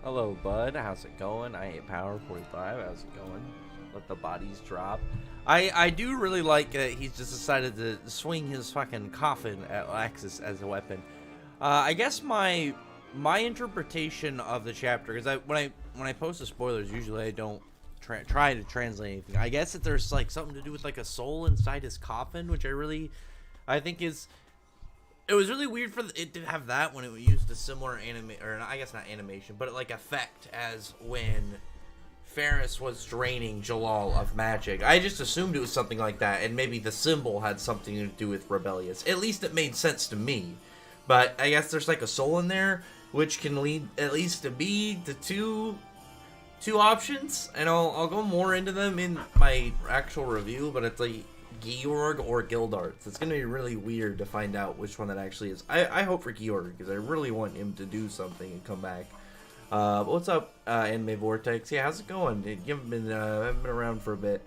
Hello, bud. How's it going? I ate Power 45. How's it going? Let the bodies drop. I do really like that he's just decided to swing his fucking coffin at Axis as a weapon. I guess my interpretation of the chapter, because when I post the spoilers, usually I don't try to translate anything. I guess that there's like something to do with like a soul inside his coffin, which I think is. It was really weird for it to have that when it used a similar or I guess not animation, but like effect as when Ferris was draining Jalal of magic. I just assumed it was something like that, and maybe the symbol had something to do with rebellious. At least it made sense to me. But I guess there's like a soul in there, which can lead at least to be the two options, and I'll go more into them in my actual review. But it's like Georg or Gildarts. It's gonna be really weird to find out which one that actually is. I hope for Georg, because I really want him to do something and come back. But what's up, Anime Vortex? Yeah, how's it going? You haven't been around for a bit.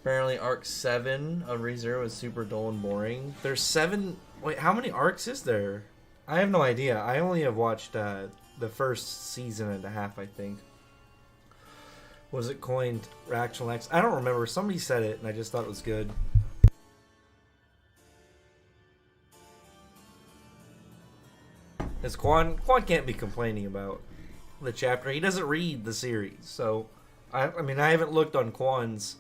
Apparently arc 7 of ReZero is super dull and boring. There's 7. Wait, how many arcs is there? I have no idea. I only have watched the first season and a half, I think. Was it coined Rational X? I don't remember. Somebody said it, and I just thought it was good. As Quan can't be complaining about the chapter. He doesn't read the series, so I mean, I haven't looked on Quan's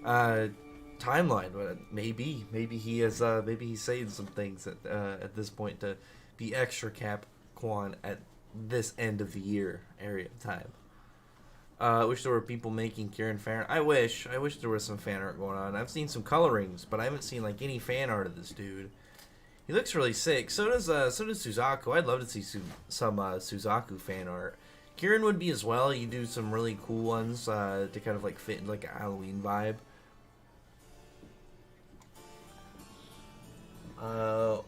timeline, but maybe he is maybe he's saying some things at this point to be extra cap Quan at this end of the year area of time. I wish there were people making Kieran fan art. I wish there was some fan art going on. I've seen some colorings, but I haven't seen like any fan art of this dude. He looks really sick. So does Suzaku. I'd love to see some Suzaku fan art. Kieran would be as well. You do some really cool ones to kind of like fit in like a Halloween vibe.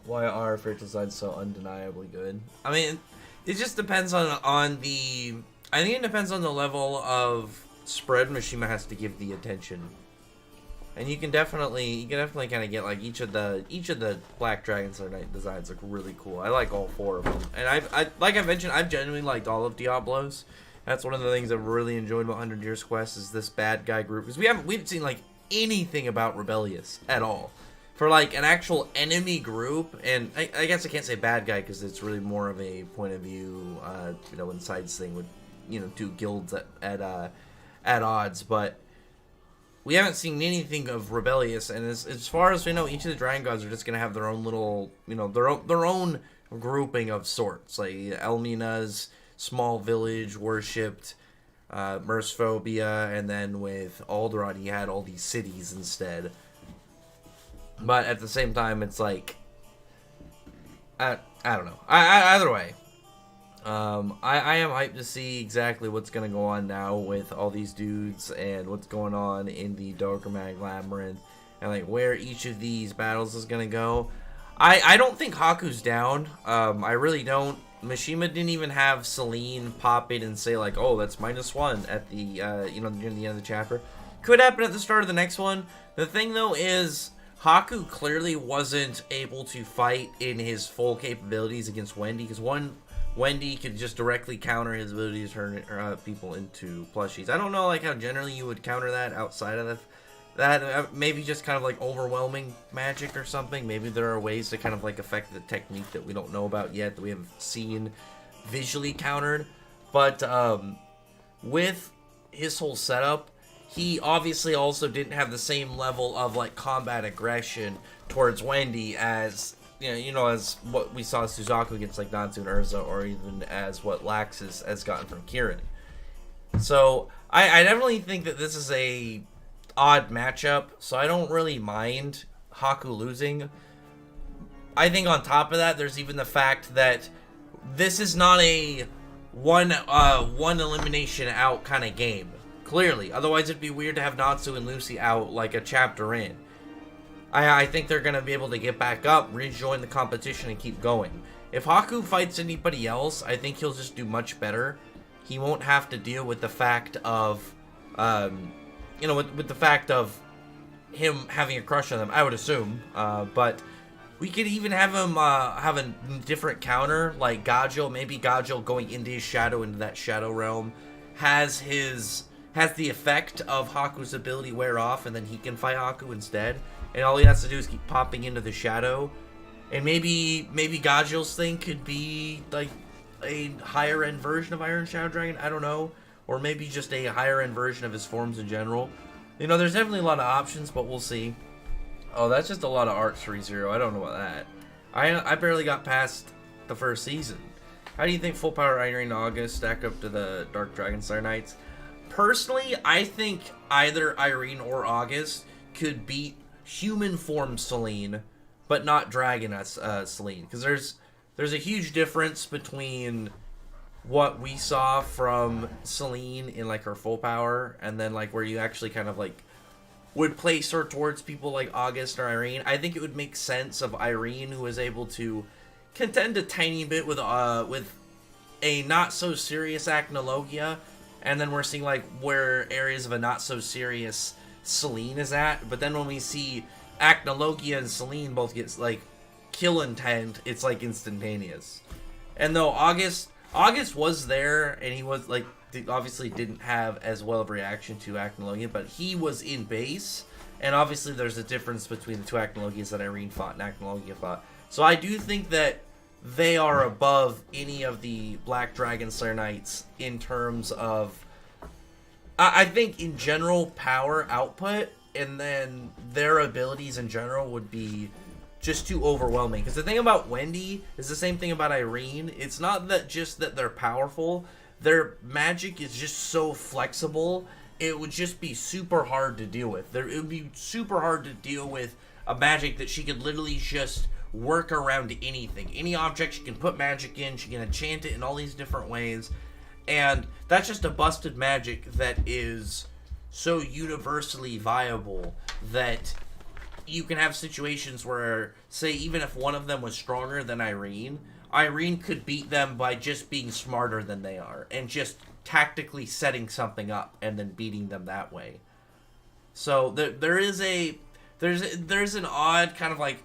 Why are fairy designs so undeniably good? I mean, it just depends on the. I think it depends on the level of spread Mishima has to give the attention, and you can definitely kind of get like each of the Black Dragon Slayer Knight designs look really cool. I like all 4 of them, and I like I mentioned, I've genuinely liked all of Diablo's. That's one of the things I've really enjoyed about 100 Years Quest is this bad guy group, because we've seen like anything about Rebellious at all. For like an actual enemy group, and I guess I can't say bad guy because it's really more of a point of view, insides thing with, two guilds at odds, but we haven't seen anything of Rebellious, and as far as we know, each of the Dragon Gods are just gonna have their own little, their own grouping of sorts, like Elmina's small village worshipped, Mercephobia, and then with Alderaan, he had all these cities instead. But at the same time, it's like, I don't know. Either way, I am hyped to see exactly what's going to go on now with all these dudes and what's going on in the Doggermag Labyrinth and like where each of these battles is going to go. I don't think Haku's down. I really don't. Mishima didn't even have Celine pop in and say like, oh, that's -1 at the, near the end of the chapter. Could happen at the start of the next one. The thing though is, Haku clearly wasn't able to fight in his full capabilities against Wendy, because Wendy could just directly counter his ability to turn people into plushies. I don't know like how generally you would counter that outside of that. Maybe just kind of like overwhelming magic or something. Maybe there are ways to kind of like affect the technique that we don't know about yet, that we haven't seen visually countered. But with his whole setup, he obviously also didn't have the same level of like combat aggression towards Wendy as as what we saw Suzaku against like Natsu and Urza, or even as what Laxus has gotten from Kirin. So I definitely think that this is a odd matchup, so I don't really mind Haku losing. I think on top of that, there's even the fact that this is not a one elimination out kind of game. Clearly. Otherwise, it'd be weird to have Natsu and Lucy out like a chapter in. I think they're going to be able to get back up, rejoin the competition, and keep going. If Haku fights anybody else, I think he'll just do much better. He won't have to deal with the fact of, with the fact of him having a crush on them, I would assume. But We could even have him have a different counter, like Gajil. Maybe Gajil going into his shadow, into that shadow realm, has the effect of Haku's ability wear off, and then he can fight Haku instead. And all he has to do is keep popping into the shadow. And maybe Gajil's thing could be like a higher end version of Iron Shadow Dragon. I don't know, or maybe just a higher end version of his forms in general. You know, there's definitely a lot of options, but we'll see. Oh, that's just a lot of Arcs 3-0. I don't know about that. I barely got past the first season. How do you think Full Power Irene August stack up to the Dark Dragon Slayer Knights? Personally, I think either Irene or August could beat human form Selene, but not Dragon Selene. Because there's a huge difference between what we saw from Selene in like her full power, and then like where you actually kind of like would place her towards people like August or Irene. I think it would make sense of Irene, who was able to contend a tiny bit with a not so serious Acnologia, and then we're seeing like where areas of a not so serious Selene is at. But then when we see Acnologia and Selene both get like kill intent, it's like instantaneous. And though August was there, and he was like obviously didn't have as well of a reaction to Acnologia, but he was in base, and obviously there's a difference between the two Acnologias that Irene fought and Acnologia fought. So I do think that they are above any of the Black Dragon Slayer Knights in terms of, I think in general, power output, and then their abilities in general would be just too overwhelming. Because the thing about Wendy is the same thing about Irene. It's not that just that they're powerful. Their magic is just so flexible. It would just be super hard to deal with. It would be super hard to deal with a magic that she could literally just work around anything. Any object she can put magic in. She can enchant it in all these different ways. And that's just a busted magic that is so universally viable that you can have situations where, say, even if one of them was stronger than Irene could beat them by just being smarter than they are and just tactically setting something up and then beating them that way. So there's an odd kind of like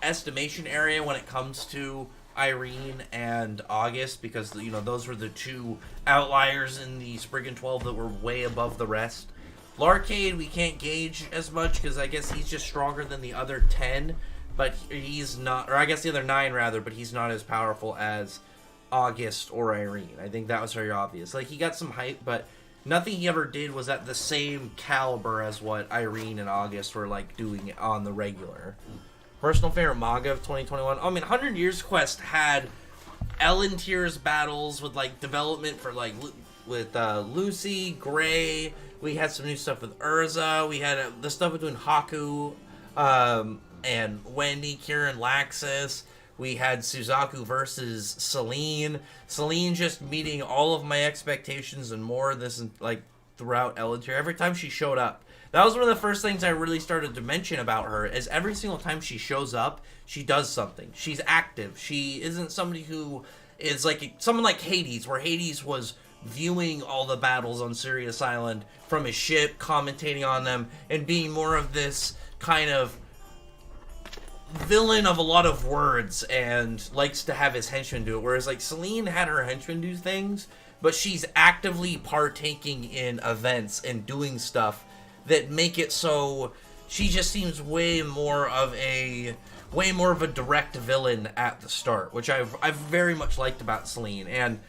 estimation area when it comes to Irene and August, because you know those were the two outliers in the Spriggan 12 that were way above the rest. Larcade we can't gauge as much because I guess he's just stronger than the other 10. But he's not, or I guess the other 9 rather, but he's not as powerful as August or Irene. I think that was very obvious. Like, he got some hype, but nothing he ever did was at the same caliber as what Irene and August were, like, doing on the regular. Personal favorite manga of 2021? I mean, 100 Years Quest had Ellen Tears battles with, like, development for, like, with Lucy, Gray. We had some new stuff with Urza. We had the stuff between Haku, and Wendy, Kieran, Laxus. We had Suzaku versus Selene. Selene just meeting all of my expectations and more. This is like throughout Elentier. Every time she showed up, that was one of the first things I really started to mention about her. Is every single time she shows up, she does something. She's active. She isn't somebody who is like someone like Hades, where Hades was viewing all the battles on Sirius Island from his ship, commentating on them, and being more of this kind of villain of a lot of words and likes to have his henchmen do it, whereas like Selene had her henchmen do things, but she's actively partaking in events and doing stuff that make it so she just seems way more of a direct villain at the start, which I've very much liked about Selene. And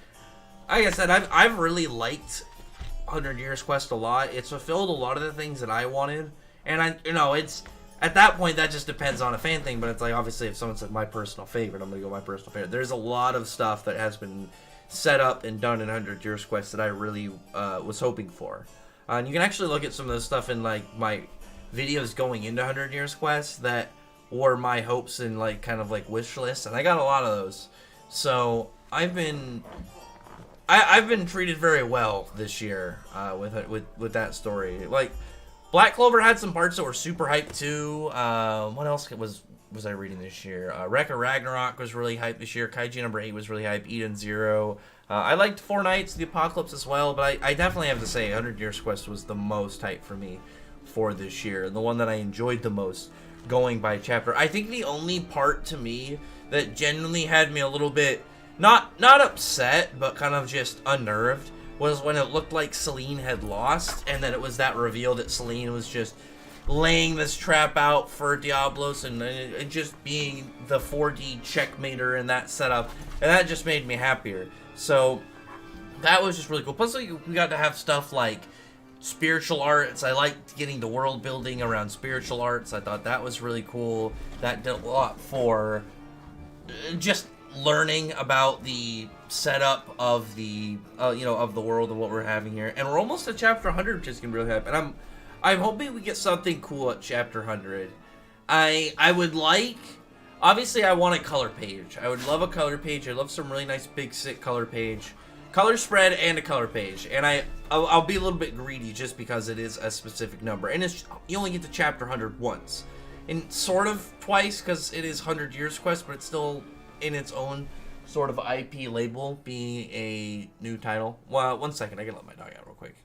like I said, I've really liked 100 Years Quest a lot. It's fulfilled a lot of the things that I wanted, and it's at that point, that just depends on a fan thing, but it's like, obviously, if someone said my personal favorite, I'm going to go my personal favorite. There's a lot of stuff that has been set up and done in 100 Years Quest that I really was hoping for. And you can actually look at some of the stuff in, like, my videos going into 100 Years Quest that were my hopes and, like, kind of, like, wish lists, and I got a lot of those. So, I've been treated very well this year with that story. Like, Black Clover had some parts that were super hyped too. What else was I reading this year? Rekka Ragnarok was really hyped this year. Kaiji number 8 was really hyped. Eden Zero. I liked Four Knights, The Apocalypse as well, but I definitely have to say 100 Years Quest was the most hyped for me for this year. And the one that I enjoyed the most going by chapter. I think the only part to me that genuinely had me a little bit not upset, but kind of just unnerved was when it looked like Selene had lost, and then it was that reveal that Selene was just laying this trap out for Diablos and just being the 4D checkmater in that setup, and that just made me happier. So that was just really cool. Plus, we got to have stuff like spiritual arts. I liked getting the world building around spiritual arts. I thought that was really cool. That did a lot for just learning about the setup of the of the world and what we're having here. And we're almost at chapter 100, which is gonna be really happy. And I'm hoping we get something cool at chapter 100. I would like, obviously I want a color page. I would love a color page. I love some really nice big sick color page. Color spread and a color page. And I'll be a little bit greedy just because it is a specific number. And you only get to chapter 100 once. And sort of twice because it is 100 Years Quest, but it's still in its own sort of IP label, being a new title. Well, one second, I gotta let my dog out real quick.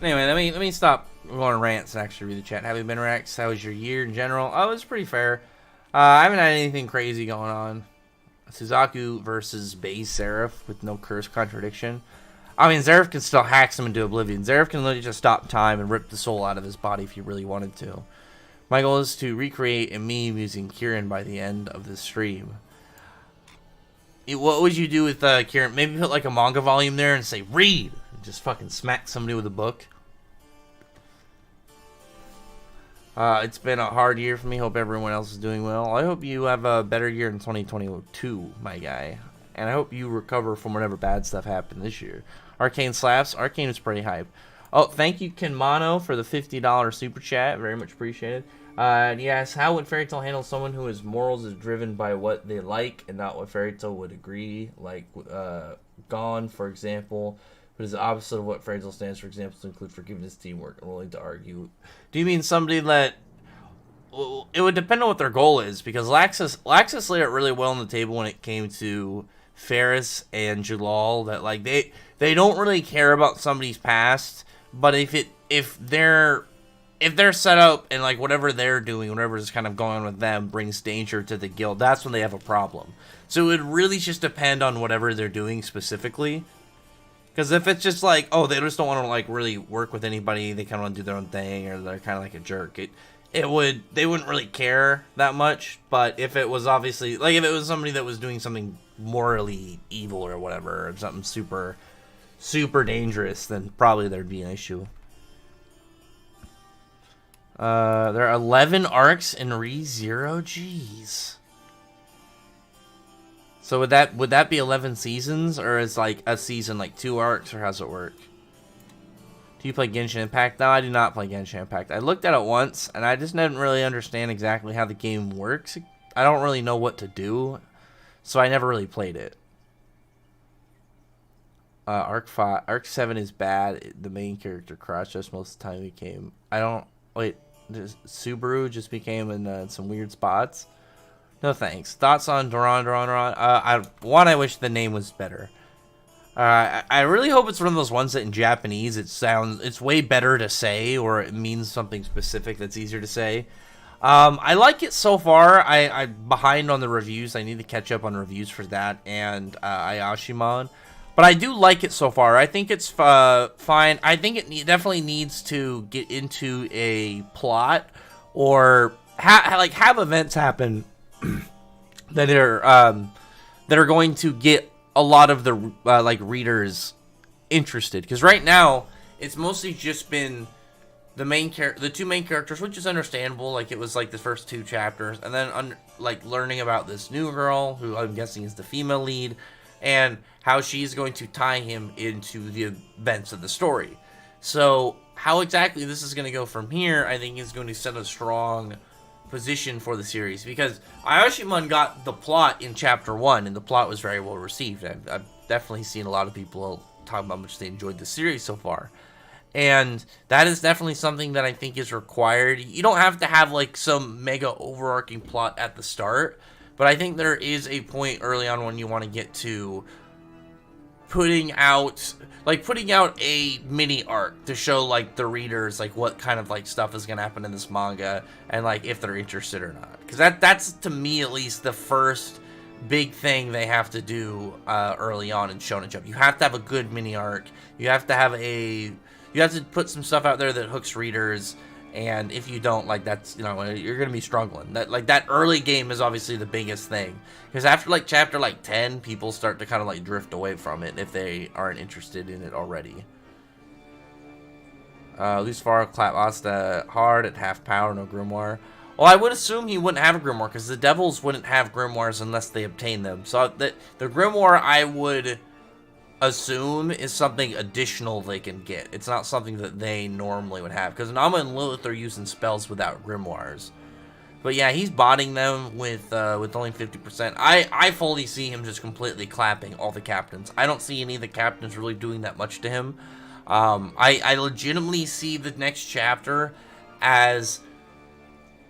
Anyway, let me stop going on rants and actually read the chat. Have you been, Rex? How was your year in general? Oh, it was pretty fair. I haven't had anything crazy going on. Suzaku versus Base Seraph with no curse contradiction. I mean, Seraph can still hack him into oblivion. Seraph can literally just stop time and rip the soul out of his body if he really wanted to. My goal is to recreate a meme using Kieran by the end of this stream. What would you do with Kieran? Maybe put like a manga volume there and say, read! Just fucking smack somebody with a book. It's been a hard year for me. Hope everyone else is doing well. I hope you have a better year in 2022, my guy. And I hope you recover from whatever bad stuff happened this year. Arcane slaps. Arcane is pretty hype. Oh, thank you, Kenmano, for the $50 super chat. Very much appreciated. Yes, how would Fairy Tail handle someone whose morals is driven by what they like and not what Fairy Tail would agree? Like, Gone, for example. But is the opposite of what Fairy Tail stands for. Examples include forgiveness, teamwork, and willing to argue. Do you mean somebody that... Well, it would depend on what their goal is, because Laxus laid it really well on the table when it came to Ferris and Jalal, that like they don't really care about somebody's past, but if they're set up and like whatever they're doing, whatever's kind of going on with them brings danger to the guild, that's when they have a problem. So it would really just depend on whatever they're doing specifically. Because if it's just like, oh, they just don't want to like really work with anybody, they kind of want to do their own thing, or they're kind of like a jerk, they wouldn't really care that much. But if it was obviously, like if it was somebody that was doing something morally evil or whatever, or something super, super dangerous, then probably there'd be an issue. There are 11 arcs in ReZero, jeez. So would that be 11 seasons, or is like a season like 2 arcs, or how's it work? Do you play Genshin Impact? No, I do not play Genshin Impact. I looked at it once, and I just didn't really understand exactly how the game works. I don't really know what to do, so I never really played it. Arc 7 is bad. The main character crashed us most of the time. Subaru just became in some weird spots. No thanks. Thoughts on Duran? I wish the name was better. I really hope it's one of those ones that in Japanese it's way better to say, or it means something specific that's easier to say. I like it so far. I'm behind on the reviews. I need to catch up on reviews for that and Ayashimon. But I do like it so far. I think it's fine. I think it definitely needs to get into a plot, or have events happen that are going to get a lot of the readers interested. Because right now it's mostly just been the two main characters, which is understandable. Like it was like the first 2 chapters, and then learning about this new girl who I'm guessing is the female lead, and how she's going to tie him into the events of the story. So how exactly this is going to go from here, I think is going to set a strong position for the series, because Ayashimon got the plot in chapter 1, and the plot was very well received. I've definitely seen a lot of people talk about how much they enjoyed the series so far. And that is definitely something that I think is required. You don't have to have like some mega overarching plot at the start, but I think there is a point early on when you want to get to putting out a mini arc to show like the readers like what kind of like stuff is gonna happen in this manga, and like if they're interested or not. Because that's to me at least the first big thing they have to do early on in Shonen Jump. You have to have a good mini arc. You have to put some stuff out there that hooks readers, and if you don't, like, that's, you know, you're gonna be struggling. That early game is obviously the biggest thing, because after like chapter like 10, people start to kind of like drift away from it if they aren't interested in it already. Lucifero clap Asta hard at half power, no grimoire. Well, I would assume he wouldn't have a grimoire, because the devils wouldn't have grimoires unless they obtain them. So the grimoire, I would assume, is something additional they can get. It's not something that they normally would have, because Nama and Lilith are using spells without grimoires. But yeah, he's botting them with only 50%. I fully see him just completely clapping all the captains. I don't see any of the captains really doing that much to him. I legitimately see the next chapter as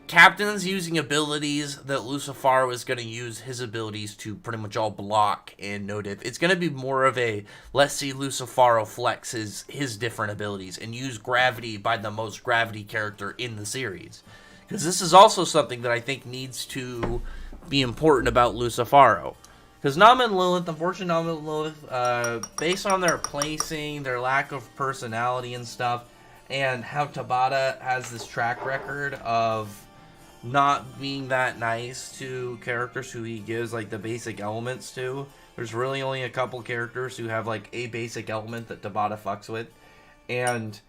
captains using abilities that Lucifero is going to use his abilities to pretty much all block and no diff. It's going to be more of a, let's see Lucifero flex his different abilities and use gravity by the most gravity character in the series. Because this is also something that I think needs to be important about Lucifero. Because Nama and Lilith, unfortunately Nama and Lilith, based on their placing, their lack of personality and stuff, and how Tabata has this track record of not being that nice to characters who he gives like the basic elements to. There's really only a couple characters who have like a basic element that Tabata fucks with. And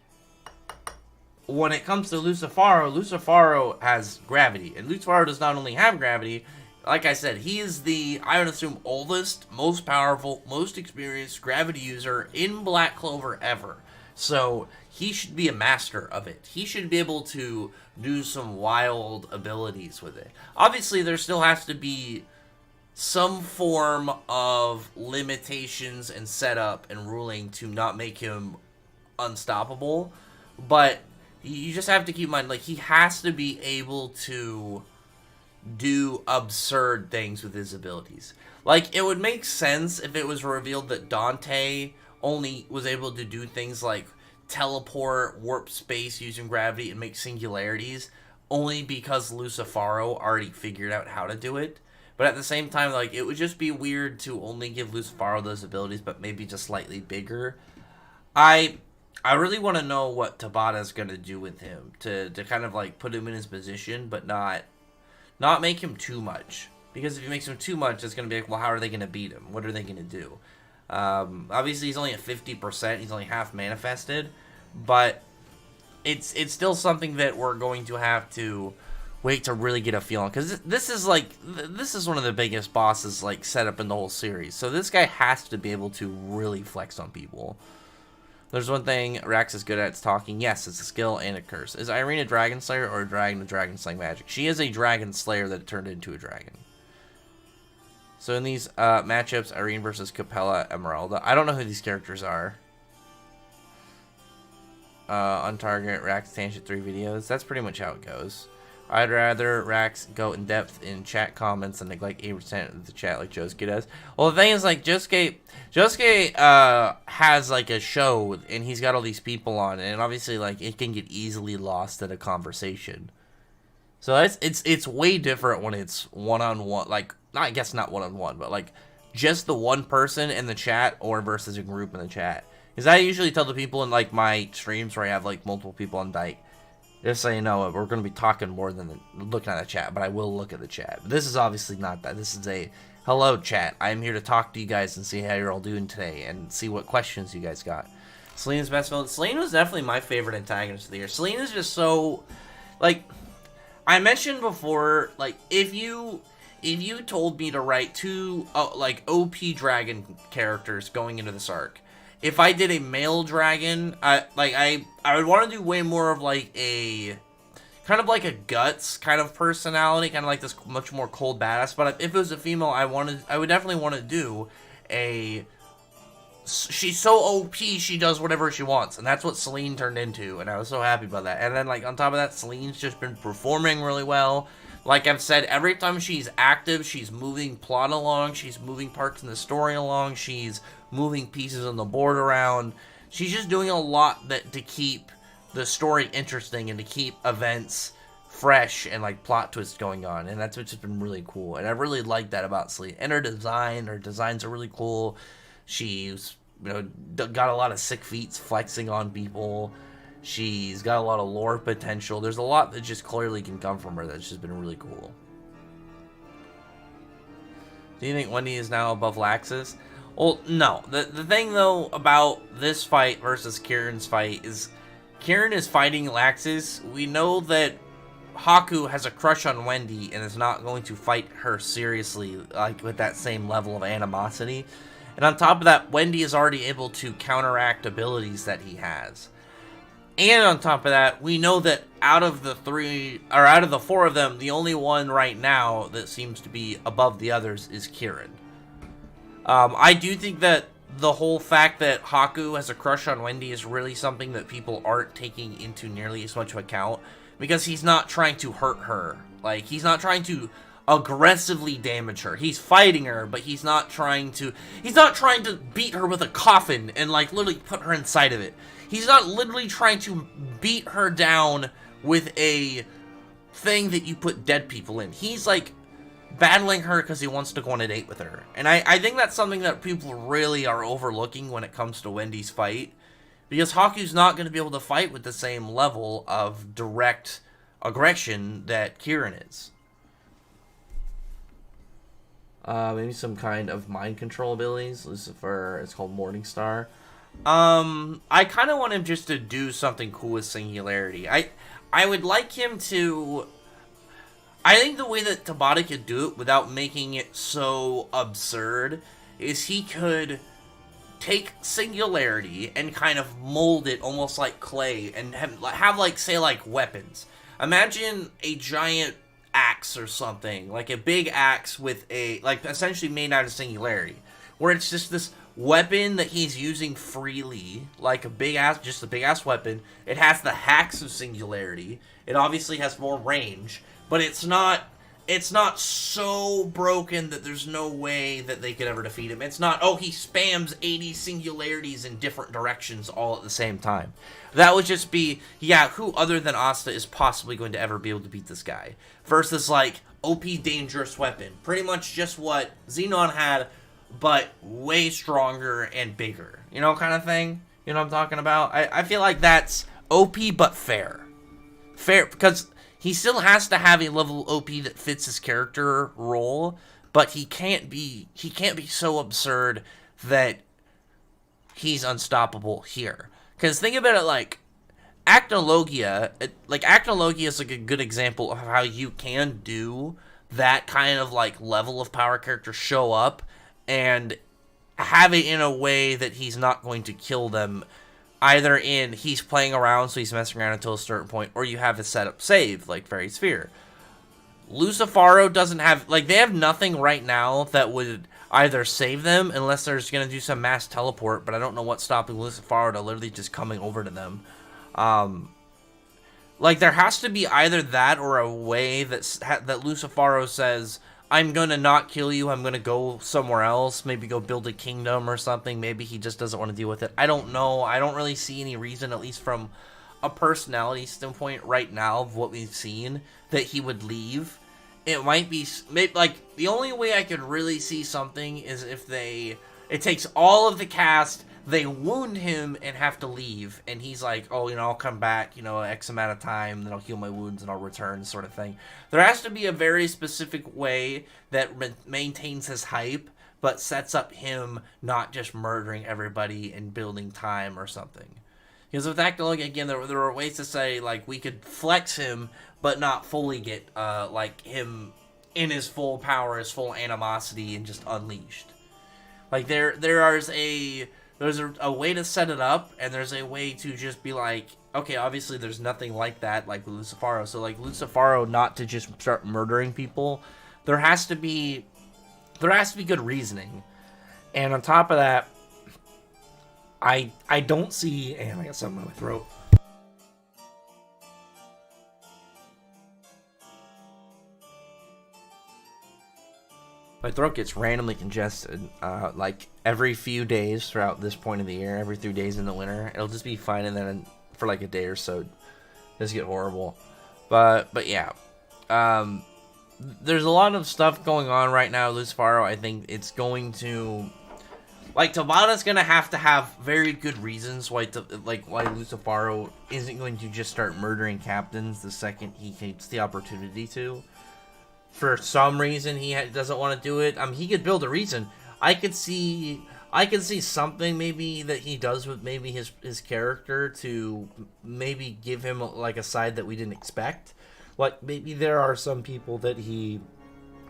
when it comes to Lucifero has gravity. And Lucifero does not only have gravity, like I said, he is the, I would assume, oldest, most powerful, most experienced gravity user in Black Clover ever. So he should be a master of it. He should be able to do some wild abilities with it. Obviously, there still has to be some form of limitations and setup and ruling to not make him unstoppable. But you just have to keep in mind, like, he has to be able to do absurd things with his abilities. Like, it would make sense if it was revealed that Dante only was able to do things like teleport, warp space using gravity, and make singularities, only because Lucifero already figured out how to do it. But at the same time, like, it would just be weird to only give Lucifero those abilities, but maybe just slightly bigger. I really want to know what Tabata's going to do with him to kind of, like, put him in his position, but not make him too much. Because if he makes him too much, it's going to be like, well, how are they going to beat him? What are they going to do? Obviously, he's only at 50%. He's only half manifested. But it's still something that we're going to have to wait to really get a feel on. Because this is one of the biggest bosses, like, set up in the whole series. So this guy has to be able to really flex on people. There's one thing Rax is good at, it's talking. Yes, it's a skill and a curse. Is Irene a dragon slayer or a dragon with dragon slaying magic? She is a dragon slayer that turned into a dragon. So in these matchups, Irene versus Capella Emeralda. I don't know who these characters are. On target, Rax Tangent 3 videos. That's pretty much how it goes. I'd rather Rax go in depth in chat comments and neglect 80% of the chat like Josuke does. Well, the thing is, like, Josuke has, like, a show, and he's got all these people on, and obviously, like, it can get easily lost in a conversation. So it's way different when it's one-on-one, like, I guess not one-on-one, but, like, just the one person in the chat or versus a group in the chat. Because I usually tell the people in, like, my streams where I have, like, multiple people on Dyke, just so you know, we're going to be talking more than looking at the chat, but I will look at the chat. But this is obviously not that. This is a, hello, chat. I'm here to talk to you guys and see how you're all doing today and see what questions you guys got. Selena's best villain. Selena was definitely my favorite antagonist of the year. Selena's just so, like, I mentioned before, like, if you told me to write two, like, OP dragon characters going into this arc, if I did a male dragon, I would want to do way more of, like, a kind of like a Guts kind of personality, kind of like this much more cold badass. But if it was a female, I would definitely want to do a. She's so OP, she does whatever she wants, and that's what Selene turned into, and I was so happy about that. And then, like, on top of that, Selene's just been performing really well. Like I've said, every time she's active, she's moving plot along, she's moving parts in the story along, she's moving pieces on the board around. She's just doing a lot to keep the story interesting and to keep events fresh and, like, plot twists going on, and that's what's just been really cool. And I really like that about Selene. And her designs are really cool. She's, got a lot of sick feats flexing on people. She's got a lot of lore potential. There's a lot that just clearly can come from her that's just been really cool. Do you think Wendy is now above Laxus? Well, no. The thing, though, about this fight versus Kieran's fight is Kieran is fighting Laxus. We know that Haku has a crush on Wendy and is not going to fight her seriously, like, with that same level of animosity. And on top of that, Wendy is already able to counteract abilities that he has. And on top of that, we know that out of the four of them, the only one right now that seems to be above the others is Kieran. I do think that the whole fact that Haku has a crush on Wendy is really something that people aren't taking into nearly as much of account, because he's not trying to hurt her. Like, he's not trying to aggressively damage her. He's fighting her, but he's not trying to beat her with a coffin and, like, literally put her inside of it. He's not literally trying to beat her down with a thing that you put dead people in. He's, like, battling her because he wants to go on a date with her. And I think that's something that people really are overlooking when it comes to Wendy's fight, because Haku's not going to be able to fight with the same level of direct aggression that Kieran is. Maybe some kind of mind control abilities. Lucifer, it's called Morningstar. I kind of want him just to do something cool with Singularity. I would like him to. I think the way that Tabata could do it without making it so absurd is he could take Singularity and kind of mold it almost like clay and have like, say, like, weapons. Imagine a giant axe or something, like a big axe with a, like, essentially made out of Singularity, where it's just this weapon that he's using freely, like a big ass weapon. It has the hacks of Singularity. It obviously has more range, but it's not so broken that there's no way that they could ever defeat him. It's not, oh, he spams 80 singularities in different directions all at the same time. That would just be, yeah, who other than Asta is possibly going to ever be able to beat this guy? Versus, like, OP dangerous weapon. Pretty much just what Xenon had, but way stronger and bigger. You know, kind of thing? You know what I'm talking about? I feel like that's OP but fair. Fair, because he still has to have a level OP that fits his character role, but he can't be so absurd that he's unstoppable here. Because think about it like Acnologia. Acnologia is like a good example of how you can do that kind of like level of power character show up and have it in a way that he's not going to kill them. Either in he's playing around, so he's messing around until a certain point, or you have a setup save, like Fairy Sphere. Lucifero doesn't have, like, they have nothing right now that would either save them, unless there's going to do some mass teleport, but I don't know what's stopping Lucifero to literally just coming over to them. Like, there has to be either that or a way that Lucifero says, I'm gonna not kill you, I'm gonna go somewhere else, maybe go build a kingdom or something. Maybe he just doesn't want to deal with it. I don't know. I don't really see any reason, at least from a personality standpoint right now of what we've seen, that he would leave. It might be, like, the only way I could really see something is if it takes all of the cast, they wound him and have to leave, and he's like, oh, I'll come back, X amount of time, then I'll heal my wounds and I'll return, sort of thing. There has to be a very specific way that maintains his hype, but sets up him not just murdering everybody and building time or something. Because with Acnologia, again, there were ways to say, like, we could flex him, but not fully get, like, him in his full power, his full animosity, and just unleashed. Like, there's a way to set it up, and there's a way to just be like, okay, obviously there's nothing like that like Lucifero. So like Lucifero not to just start murdering people, there has to be good reasoning. And on top of that, I don't see, and I got something in my throat. My throat gets randomly congested, like every few days throughout this point of the year, every 3 days in the winter. It'll just be fine, and then for like a day or so, just get horrible. But yeah, there's a lot of stuff going on right now, Lucifero. I think it's going to, like, Tabata's gonna have to have very good reasons why Lucifero isn't going to just start murdering captains the second he gets the opportunity to. For some reason, he doesn't want to do it. He could build a reason. I could see something maybe that he does with maybe his character to maybe give him like a side that we didn't expect. Like maybe there are some people that he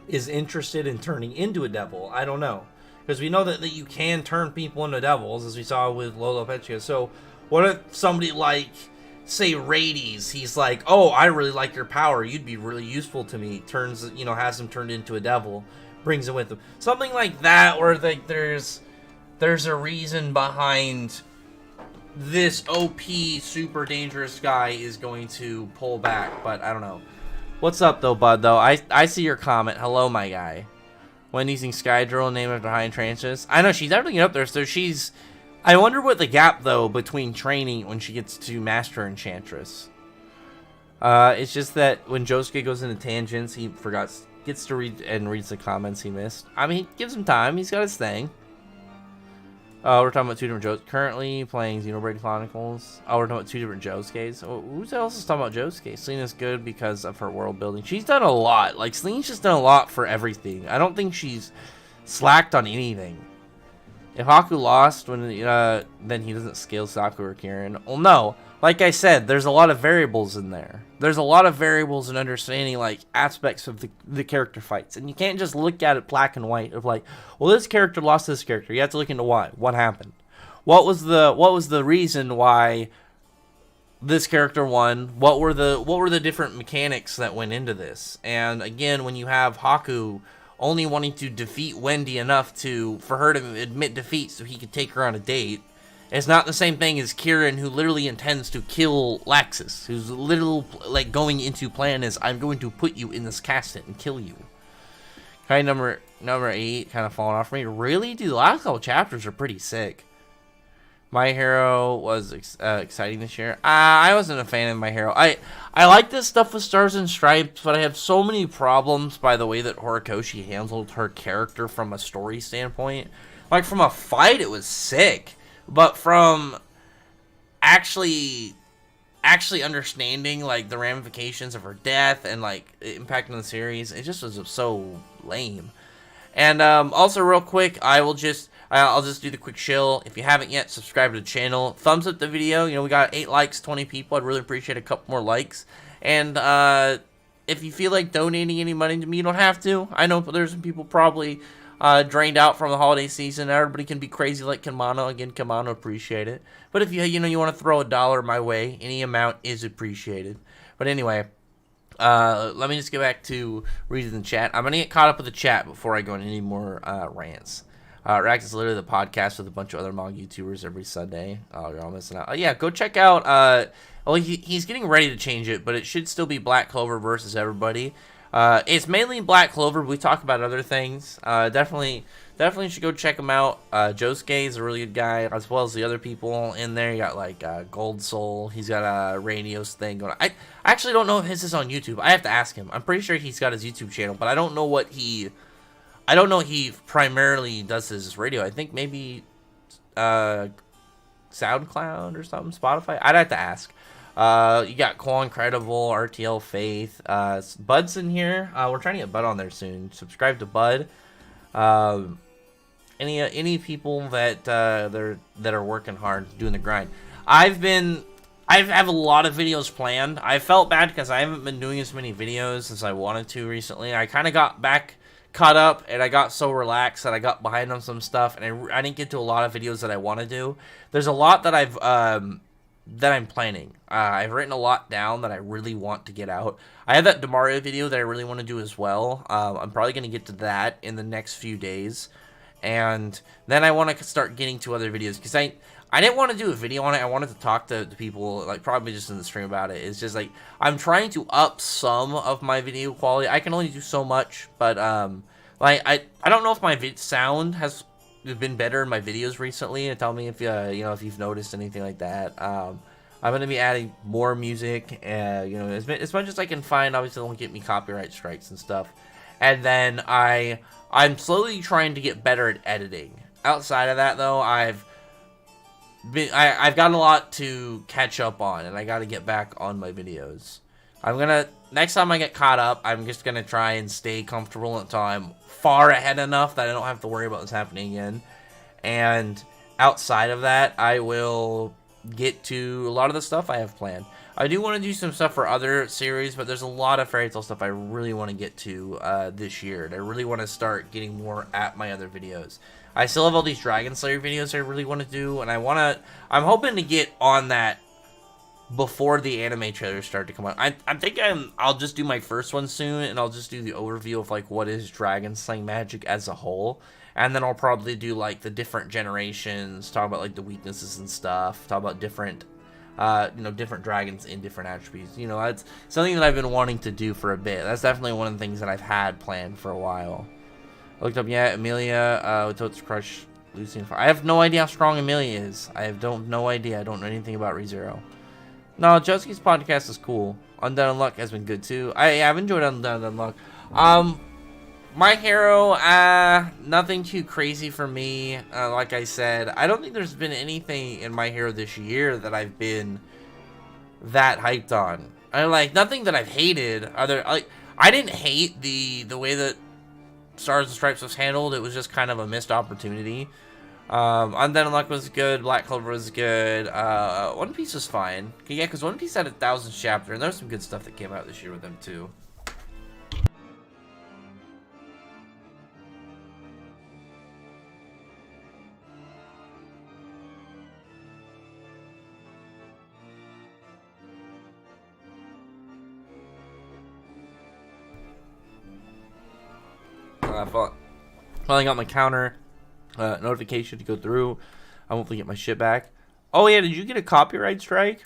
is interested in turning into a devil. I don't know, because we know that you can turn people into devils, as we saw with Lolo Petria. So what if somebody like, say, Rades, he's like, oh, I really like your power, you'd be really useful to me, has him turned into a devil, brings it with him, something like that, where like there's a reason behind this OP super dangerous guy is going to pull back. But I don't know. What's up though, bud? Though I see your comment. Hello, my guy. Wendy using Skydrill named after High Enchantress. I know she's definitely up there, so she's. I wonder what the gap, though, between training when she gets to Master Enchantress. It's just that when Josuke goes into tangents, he gets to read and reads the comments he missed. I mean, he gives him time. He's got his thing. We're talking about two different Joes. Currently playing Xenoblade Chronicles. We're talking about two different Josuke's. Who else is talking about Josuke? Selena's good because of her world building. She's done a lot. Like, Selena's just done a lot for everything. I don't think she's slacked on anything. If Haku lost, then he doesn't scale Saku or Kirin. Well, no. Like I said, there's a lot of variables in there. There's a lot of variables in understanding, like, aspects of the character fights. And you can't just look at it black and white of like, well, this character lost this character. You have to look into why. What happened? What was the reason why this character won? What were the different mechanics that went into this? And again, when you have Haku only wanting to defeat Wendy enough for her to admit defeat so he could take her on a date, it's not the same thing as Kirin, who literally intends to kill Laxus, who's literally like going into plan is, I'm going to put you in this casket and kill you. Kind of number 8 kind of falling off for me. Really, dude, the last couple chapters are pretty sick. My Hero was exciting this year. I wasn't a fan of My Hero. I like this stuff with Stars and Stripes, but I have so many problems by the way that Horikoshi handled her character from a story standpoint. Like, from a fight, it was sick. But from actually understanding, like, the ramifications of her death and, like, impacting the series, it just was so lame. And also, real quick, I'll just do the quick shill. If you haven't yet, subscribe to the channel. Thumbs up the video. We got 8 likes, 20 people. I'd really appreciate a couple more likes. And if you feel like donating any money to me, you don't have to. I know there's some people probably drained out from the holiday season. Everybody can be crazy like Kamano. Again, Kamano, appreciate it. But if you want to throw $1 my way, any amount is appreciated. But anyway, let me just get back to reading the chat. I'm going to get caught up with the chat before I go into any more rants. Rax is literally the podcast with a bunch of other manga YouTubers every Sunday. Oh, you're all missing out. Yeah, go check out. He's getting ready to change it, but it should still be Black Clover versus everybody. It's mainly Black Clover, but we talk about other things. Definitely should go check him out. Josuke is a really good guy, as well as the other people in there. You got like Gold Soul. He's got a Radios thing going on. I actually don't know if his is on YouTube. I have to ask him. I'm pretty sure he's got his YouTube channel, but I don't know what he primarily does his radio. I think maybe SoundCloud or something, Spotify. I'd have to ask. You got Kwon Credible, RTL Faith, Bud's in here. We're trying to get Bud on there soon. Subscribe to Bud. Any people that are working hard, doing the grind. I have a lot of videos planned. I felt bad because I haven't been doing as many videos as I wanted to recently. I kind of got caught up, and I got so relaxed that I got behind on some stuff, and I didn't get to a lot of videos that I want to do. There's a lot that I've that I'm planning. I've written a lot down that I really want to get out. I have that Demario video that I really want to do as well. I'm probably going to get to that in the next few days. And then I want to start getting to other videos, because I didn't want to do a video on it. I wanted to talk to people, like, probably just in the stream about it. It's just, like, I'm trying to up some of my video quality. I can only do so much, but, like, I don't know if my sound has been better in my videos recently, and tell me if, you know, if you've noticed anything like that. I'm going to be adding more music, you know, as much as I can find. Obviously, don't get me copyright strikes and stuff. And then I'm slowly trying to get better at editing. Outside of that, though, I've got a lot to catch up on, and I got to get back on my videos. Next time I get caught up, I'm just gonna try and stay comfortable until I'm far ahead enough that I don't have to worry about this happening again. And outside of that, I will get to a lot of the stuff I have planned. I do want to do some stuff for other series, but there's a lot of Fairy Tail stuff I really want to get to this year. And I really want to start getting more at my other videos. I still have all these Dragon Slayer videos I really want to do, and I'm hoping to get on that before the anime trailers start to come out. I'm thinking I'll just do my first one soon, and I'll just do the overview of, like, what is Dragon Slaying magic as a whole. And then I'll probably do, like, the different generations, talk about, like, the weaknesses and stuff, talk about different, you know, different dragons in different attributes. You know, that's something that I've been wanting to do for a bit. That's definitely one of the things that I've had planned for a while. I looked up, yeah, Amelia, with Toad's crush, Lucy. I have no idea how strong Amelia is. No idea. I don't know anything about ReZero. No, Josuke's podcast is cool. Undead Unluck has been good too. I've enjoyed Undead Unluck. My Hero, nothing too crazy for me. Like I said, I don't think there's been anything in My Hero this year that I've been that hyped on. Nothing that I've hated. I didn't hate the way that Stars and Stripes was handled. It was just kind of a missed opportunity. Undead Unluck was good. Black Clover was good. One Piece was fine. Yeah, because One Piece had 1,000 chapter, and there's some good stuff that came out this year with them too. Finally got my counter notification to go through. I won't get my shit back. Oh yeah, did you get a copyright strike?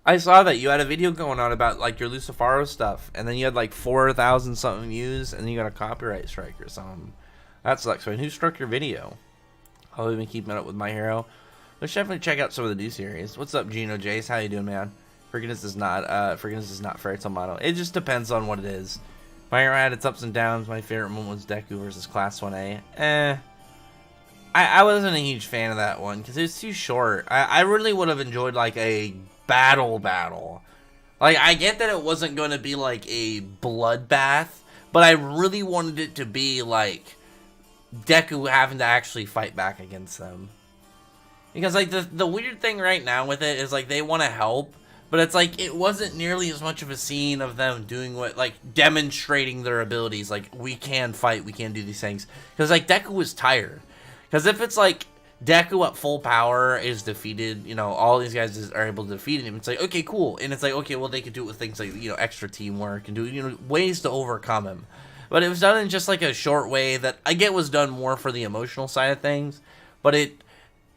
I saw that you had a video going on about, like, your Lucifero stuff, and then you had like 4,000 something views, and then you got a copyright strike or something. That sucks. So who struck your video? I've been keeping up with My Hero. Let's definitely check out some of the new series. What's up, Gino Jace? How you doing, man? Forgiveness is not Fairy Tail Motto. It just depends on what it is. My Hero had its ups and downs. My favorite moment was Deku versus Class 1A. I wasn't a huge fan of that one because it was too short. I really would have enjoyed, like, a battle. Like, I get that it wasn't going to be, like, a bloodbath, but I really wanted it to be, like, Deku having to actually fight back against them. Because, like, the weird thing right now with it is, like, they want to help, but it's like, it wasn't nearly as much of a scene of them doing what, like, demonstrating their abilities. Like, we can fight, we can do these things. Because, like, Deku was tired. Because if it's, like, Deku at full power is defeated, you know, all these guys are able to defeat him, it's like, okay, cool. And it's like, okay, well, they could do it with things like, you know, extra teamwork and do, you know, ways to overcome him. But it was done in just, like, a short way that I get was done more for the emotional side of things. But it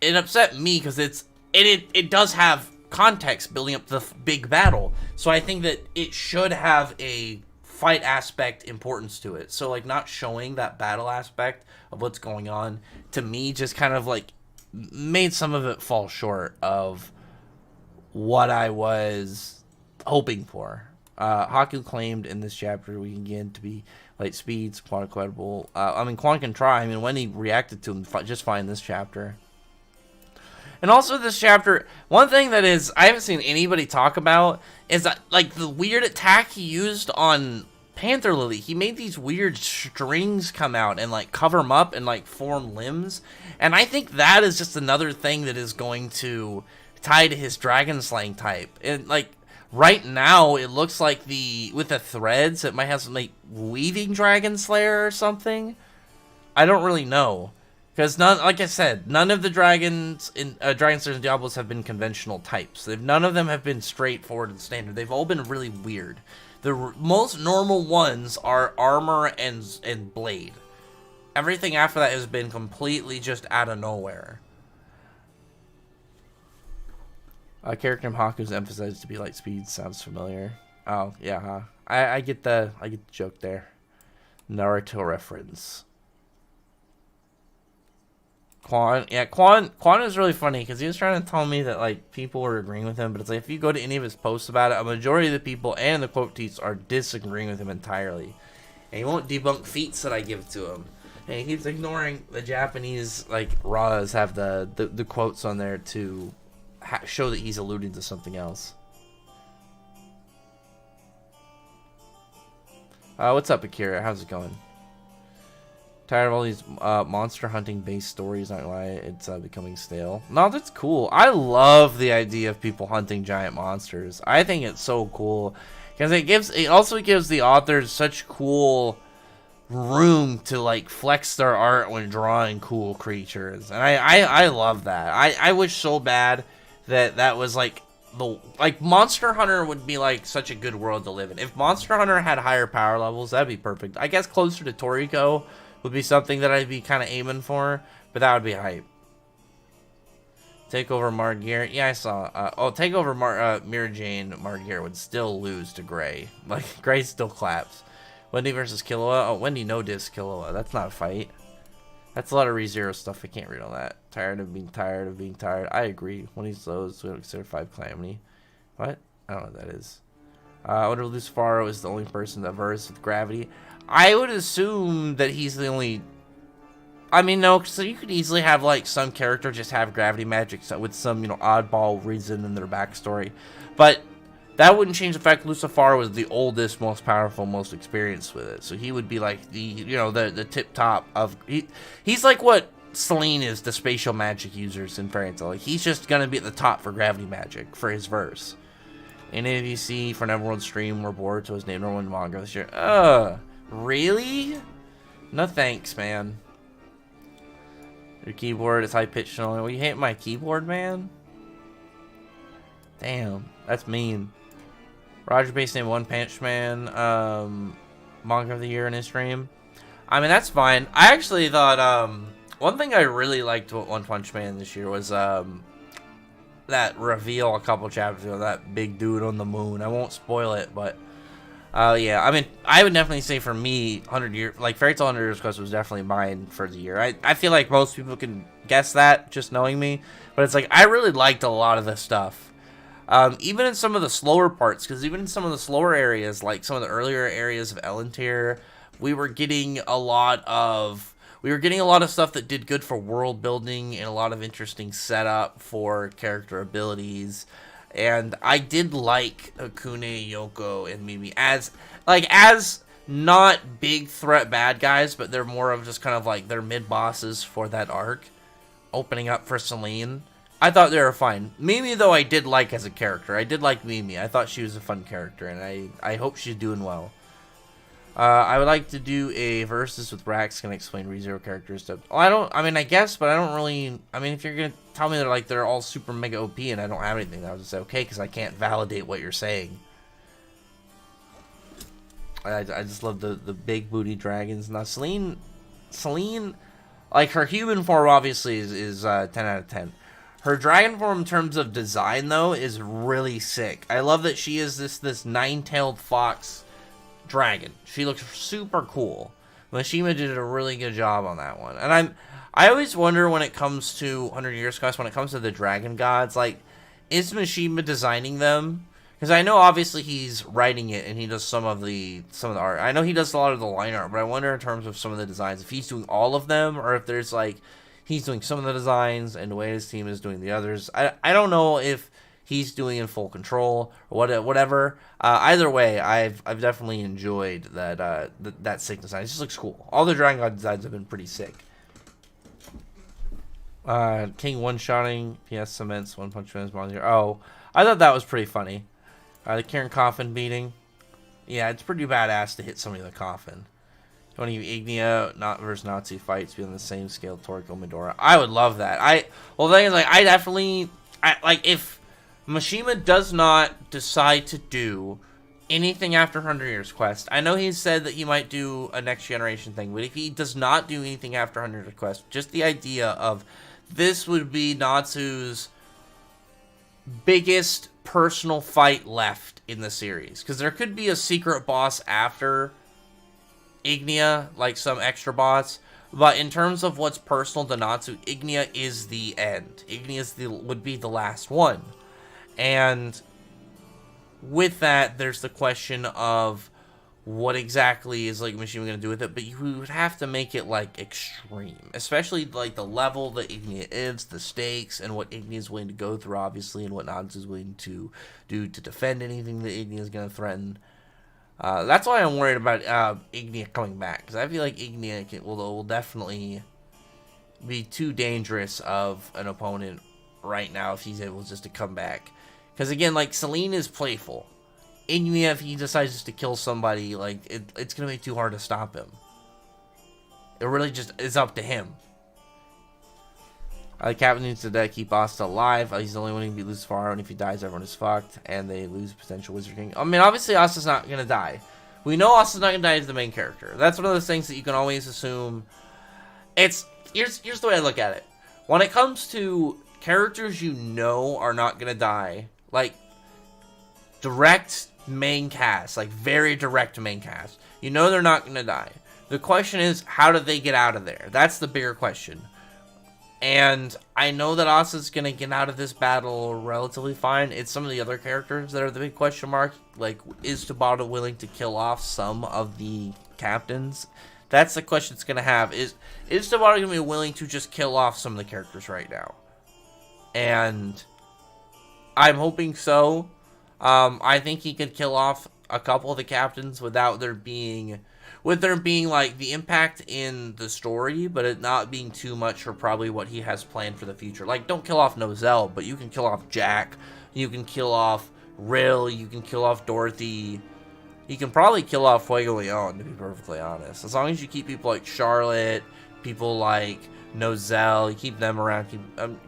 upset me because it does have context building up to the big battle, so I think that it should have a fight aspect importance to it. So, like, not showing that battle aspect of what's going on, to me, just kind of, like, made some of it fall short of what I was hoping for. Haku claimed in this chapter we can get to be light speeds, Quan credible. Quan can try. Wendy reacted to him just fine this chapter. And also this chapter, one thing that is, I haven't seen anybody talk about, is that, like, the weird attack he used on Panther Lily. He made these weird strings come out and, like, cover him up and, like, form limbs. And I think that is just another thing that is going to tie to his Dragon Slaying type. And, like, right now, it looks like with the threads, it might have some, like, weaving Dragon Slayer or something. I don't really know. Because none, like I said, none of the dragons in Dragon Slayers and Diablos have been conventional types. None of them have been straightforward and standard. They've all been really weird. The most normal ones are armor and blade. Everything after that has been completely just out of nowhere. Character name Haku is emphasized to be light speed. Sounds familiar. Oh yeah, huh? I get the joke there. Naruto reference. Quan is really funny because he was trying to tell me that like people were agreeing with him, but it's like if you go to any of his posts about it, a majority of the people and the quote tweets are disagreeing with him entirely, and he won't debunk feats that I give to him, and he keeps ignoring the Japanese like RAs have the quotes on there to show that he's alluding to something else. What's up, Akira? How's it going? Tired of all these monster hunting based stories, not gonna lie, it's becoming stale. No, that's cool. I love the idea of people hunting giant monsters. I think it's so cool because it also gives the authors such cool room to like flex their art when drawing cool creatures, and I love that. I wish so bad that was like Monster Hunter would be like such a good world to live in. If Monster Hunter had higher power levels, that'd be perfect. I guess closer to Toriko would be something that I'd be kind of aiming for, but that would be hype. Take over Margear. Yeah, I saw. Take over Mira Jane. Margear would still lose to Gray. Like, Gray still claps. Wendy versus Killua. Oh, Wendy no diss Killua. That's not a fight. That's a lot of ReZero stuff. I can't read all that. Tired of being tired. I agree. When he's low, so we don't consider 5 Calamity. What? I don't know what that is. I wonder if Lucifero is the only person that versed with gravity. I would assume that he's the only... I mean, no, so you could easily have, like, some character just have gravity magic with some, you know, oddball reason in their backstory. But that wouldn't change the fact Lucifero was the oldest, most powerful, most experienced with it. So he would be, like, the, you know, the tip-top of... He's like what Selene is to spatial magic users in Fairy Tail. Like, he's just gonna be at the top for gravity magic for his verse. Any of you see for an Everworld stream were bored, so his name number 1 manga this year. Really? No thanks, man. Your keyboard is high pitched and only. Well, you hate my keyboard, man? Damn, that's mean. Roger Bass named One Punch Man manga of the year in his stream. I mean, that's fine. I actually thought one thing I really liked with One Punch Man this year was that reveal a couple chapters ago, that big dude on the moon. I won't spoil it, but yeah, I mean, I would definitely say for me, 100 Years, like Fairy Tail 100 Years Quest was definitely mine for the year. I feel like most people can guess that just knowing me, but it's like I really liked a lot of this stuff. Even in some of the slower parts, because even in some of the slower areas, like some of the earlier areas of Elentier, we were getting a lot of stuff that did good for world building and a lot of interesting setup for character abilities. And I did like Akune, Yoko, and Mimi as not big threat bad guys, but they're more of just kind of like they're mid bosses for that arc, opening up for Selene. I thought they were fine. Mimi, though, I did like as a character. I did like Mimi. I thought she was a fun character, and I hope she's doing well. I would like to do a versus with Rax. Can explain ReZero characters to... I guess, but I don't really... I mean, if you're going to tell me they're all super mega OP and I don't have anything, I would just say, okay, because I can't validate what you're saying. I just love the big booty dragons. Now, Selene, like, her human form, obviously, is 10 out of 10. Her dragon form, in terms of design, though, is really sick. I love that she is this nine-tailed fox dragon. She looks super cool. Mishima did a really good job on that one. And I always wonder when it comes to 100 Years Quest, when it comes to the dragon gods, like, is Mishima designing them? Because I know obviously he's writing it and he does some of the art. I know he does a lot of the line art, but I wonder in terms of some of the designs if he's doing all of them or if there's like he's doing some of the designs and the way his team is doing the others. I don't know if he's doing in full control or whatever. Either way, I've definitely enjoyed that sick design. It just looks cool. All the Dragon God designs have been pretty sick. King one-shotting, PS Cements, One Punch Man's Monster. Oh, I thought that was pretty funny. The Karen coffin beating. Yeah, it's pretty badass to hit somebody with a coffin. Don't even Ignia not versus Natsu fights be on the same scale Toriko Midora. I would love that. Well, the thing is, like, like, if Mishima does not decide to do anything after 100 Years Quest, I know he said that he might do a next generation thing, but if he does not do anything after 100 Years Quest, just the idea of this would be Natsu's biggest personal fight left in the series, because there could be a secret boss after Ignia, like some extra boss, but in terms of what's personal to Natsu, Ignia is the end. Ignia would be the last one, and with that, there's the question of what exactly is like Mishima gonna do with it, but you would have to make it like extreme, especially like the level that Ignia is, the stakes, and what Ignia is willing to go through, obviously, and what Natsu is willing to do to defend anything that Ignia is gonna threaten. That's why I'm worried about Ignia coming back, because I feel like Ignia will definitely be too dangerous of an opponent right now if he's able just to come back. Because again, like, Selene is playful. Ignia, if he decides just to kill somebody, like, it's going to be too hard to stop him. It really just is up to him. The captain needs to keep Asta alive. He's the only one who can beat Lucifero, and if he dies, everyone is fucked, and they lose potential Wizard King. I mean, obviously, Asta's not going to die. We know Asta's not going to die as the main character. That's one of those things that you can always assume. Here's the way I look at it. When it comes to characters you know are not going to die, like, direct main cast, like, very direct main cast, you know they're not going to die. The question is, how do they get out of there? That's the bigger question. And I know that Asa's going to get out of this battle relatively fine. It's some of the other characters that are the big question mark. Like, is Tabata willing to kill off some of the captains? That's the question it's going to have. Is Tabata going to be willing to just kill off some of the characters right now? And I'm hoping so. I think he could kill off a couple of the captains without there being like the impact in the story, but it not being too much for probably what he has planned for the future. Like, don't kill off Nozel, but you can kill off Jack, you can kill off Rill, you can kill off Dorothy, you can probably kill off Fuego Leon, to be perfectly honest. As long as you keep people like Charlotte, people like Nozel, you keep them around.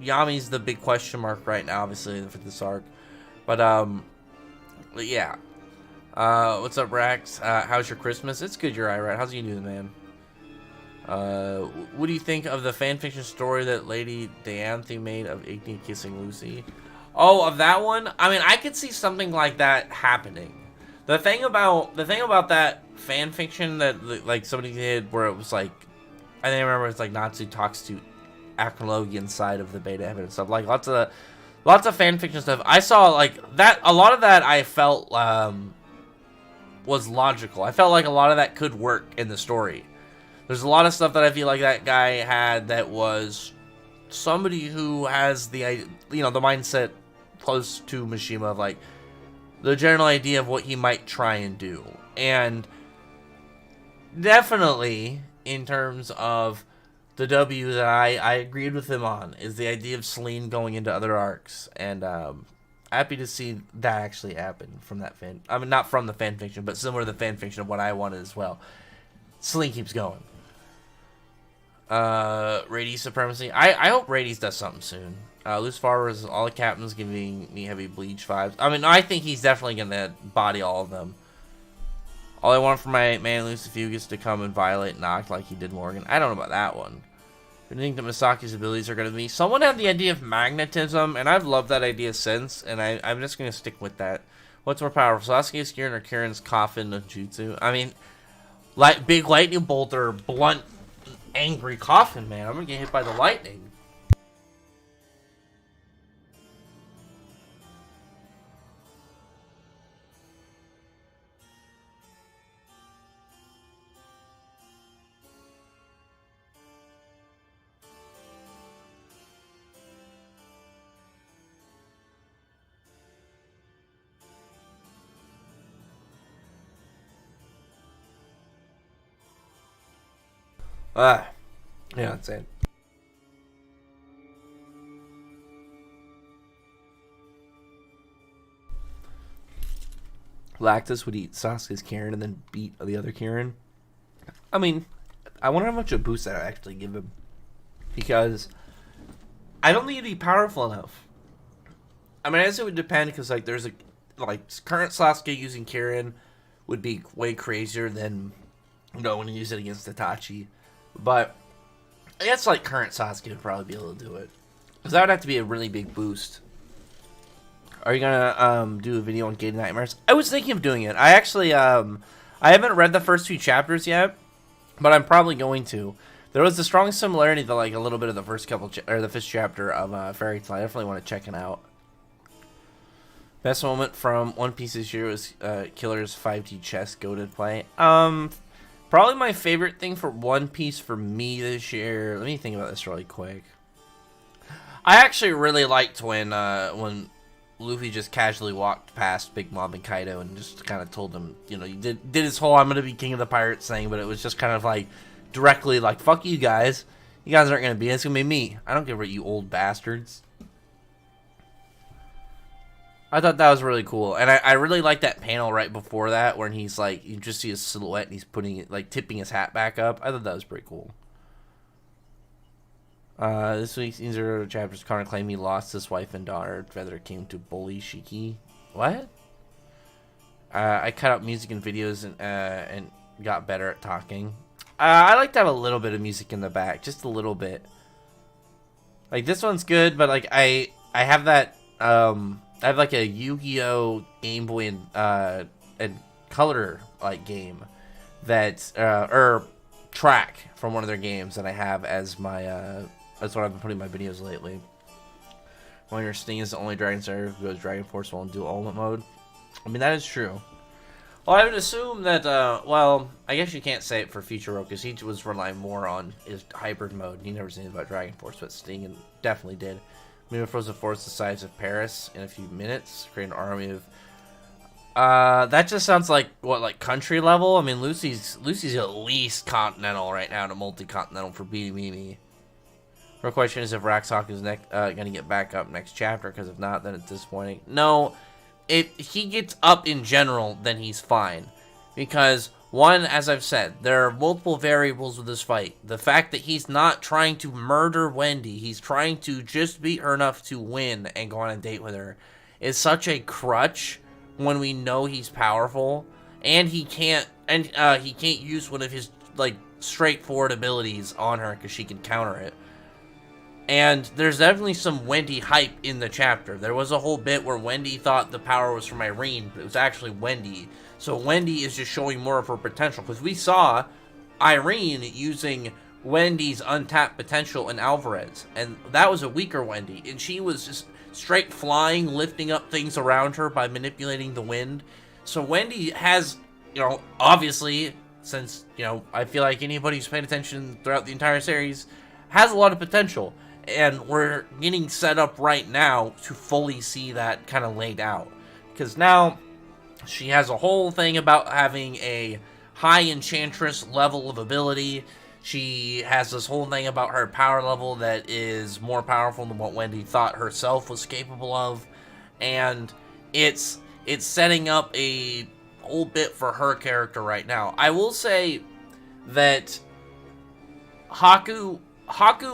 Yami's the big question mark right now, obviously, for this arc. But yeah. What's up, Rax? How's your Christmas? It's good, you're right. How's you doing, man? What do you think of the fanfiction story that Lady Dianthe made of Ignia kissing Lucy? Oh, of that one? I mean, I could see something like that happening. The thing about that fanfiction that like somebody did, where it was like, I think I remember it's like Natsu talks to Aknologi inside of the beta heaven and stuff. Like lots of fanfiction stuff. I saw like that. A lot of that I felt was logical. I felt like a lot of that could work in the story. There's a lot of stuff that I feel like that guy had that was somebody who has the mindset close to Mishima of like the general idea of what he might try and do. And definitely in terms of the W that I agreed with him on is the idea of Selene going into other arcs, and happy to see that actually happen from that fan. I mean, not from the fan fiction, but similar to the fan fiction of what I wanted as well. Selene keeps going. Rades Supremacy. I hope Rades does something soon. Lucifero is all the captains giving me heavy Bleach vibes. I mean, I think he's definitely gonna body all of them. All I want for my man Lucifero is to come and violate and act like he did Morgan. I don't know about that one. I think that Misaki's abilities are going to be... Someone had the idea of magnetism, and I've loved that idea since, and I'm just going to stick with that. What's more powerful, Sasuke's Kirin or Kirin's Coffin no Jutsu? I mean, like big lightning bolt or blunt, angry coffin, man. I'm going to get hit by the lightning. Yeah, that's it. Lactus would eat Sasuke's Kirin and then beat the other Kirin. I mean, I wonder how much a boost that would actually give him. Because I don't think it'd be powerful enough. I mean, I guess it would depend, because, like, there's a... Like, current Sasuke using Kirin would be way crazier than, you know, when you use it against Itachi. But I guess, like, current Sasuke would probably be able to do it. Because that would have to be a really big boost. Are you gonna do a video on Gate Nightmares? I was thinking of doing it. I actually I haven't read the first 2 chapters yet, but I'm probably going to. There was a strong similarity to like a little bit of the first couple or the 5th chapter of Fairy Tail. I definitely want to check it out. Best moment from One Piece this year was Killer's 5D chess goated play. Probably my favorite thing for One Piece for me this year. Let me think about this really quick. I actually really liked when Luffy just casually walked past Big Mom and Kaido and just kind of told them, you know, he did his whole "I'm gonna be king of the pirates" thing, but it was just kind of like directly like, "Fuck you guys. You guys aren't gonna be. It's gonna be me. I don't give a you old bastards." I thought that was really cool, and I really like that panel right before that where he's like, you just see his silhouette and he's putting it like tipping his hat back up. I thought that was pretty cool. This week's Zero chapters, Connor claimed he lost his wife and daughter. Feather came to bully Shiki. What? I cut out music and videos and got better at talking. I like to have a little bit of music in the back, just a little bit. Like this one's good, but like I have that I have like a Yu-Gi-Oh Game Boy and color like game that or track from one of their games that I have as my that's what I've been putting in my videos lately. When your Sting is the only Dragon Slayer who goes Dragon Force while in dual element mode. I mean, that is true. Well, I would assume that, well, I guess you can't say it for Future because he was relying more on his hybrid mode. He never said anything about Dragon Force, but Sting definitely did. Metamorphose a force the size of Paris in a few minutes. Create an army of... that just sounds like, what, like country level? I mean, Lucy's at least continental right now to multi-continental for beating Mimi. Real question is if Raxhawk is going to get back up next chapter, because if not, then it's disappointing. No, if he gets up in general, then he's fine. Because, one, as I've said, there are multiple variables with this fight. The fact that he's not trying to murder Wendy, he's trying to just beat her enough to win and go on a date with her, is such a crutch when we know he's powerful. And he can't use one of his, like, straightforward abilities on her because she can counter it. And there's definitely some Wendy hype in the chapter. There was a whole bit where Wendy thought the power was from Irene, but it was actually Wendy. So Wendy is just showing more of her potential. Because we saw Irene using Wendy's untapped potential in Alvarez. And that was a weaker Wendy. And she was just straight flying, lifting up things around her by manipulating the wind. So Wendy has, you know, obviously, since, you know, I feel like anybody who's paid attention throughout the entire series has a lot of potential. And we're getting set up right now to fully see that kind of laid out. Because now she has a whole thing about having a high enchantress level of ability. She has this whole thing about her power level that is more powerful than what Wendy thought herself was capable of. And it's setting up a whole bit for her character right now. I will say that Haku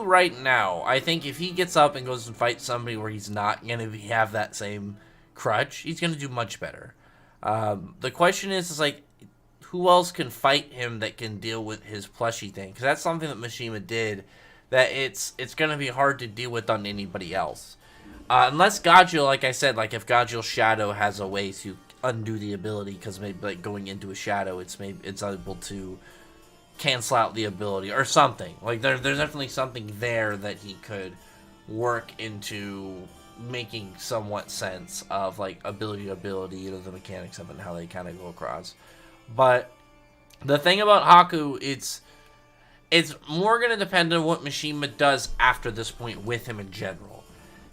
right now, I think if he gets up and goes and fights somebody where he's not going to have that same crutch, he's going to do much better. The question is like, who else can fight him that can deal with his plushie thing? Because that's something that Mishima did that it's going to be hard to deal with on anybody else. Unless Gajil, like I said, like if Gajil's shadow has a way to undo the ability, because maybe like going into a shadow, it's able to cancel out the ability or something. Like there's definitely something there that he could work into making somewhat sense of like ability to ability, you know, the mechanics of it and how they kind of go across. But the thing about Haku, it's more going to depend on what Mishima does after this point with him in general.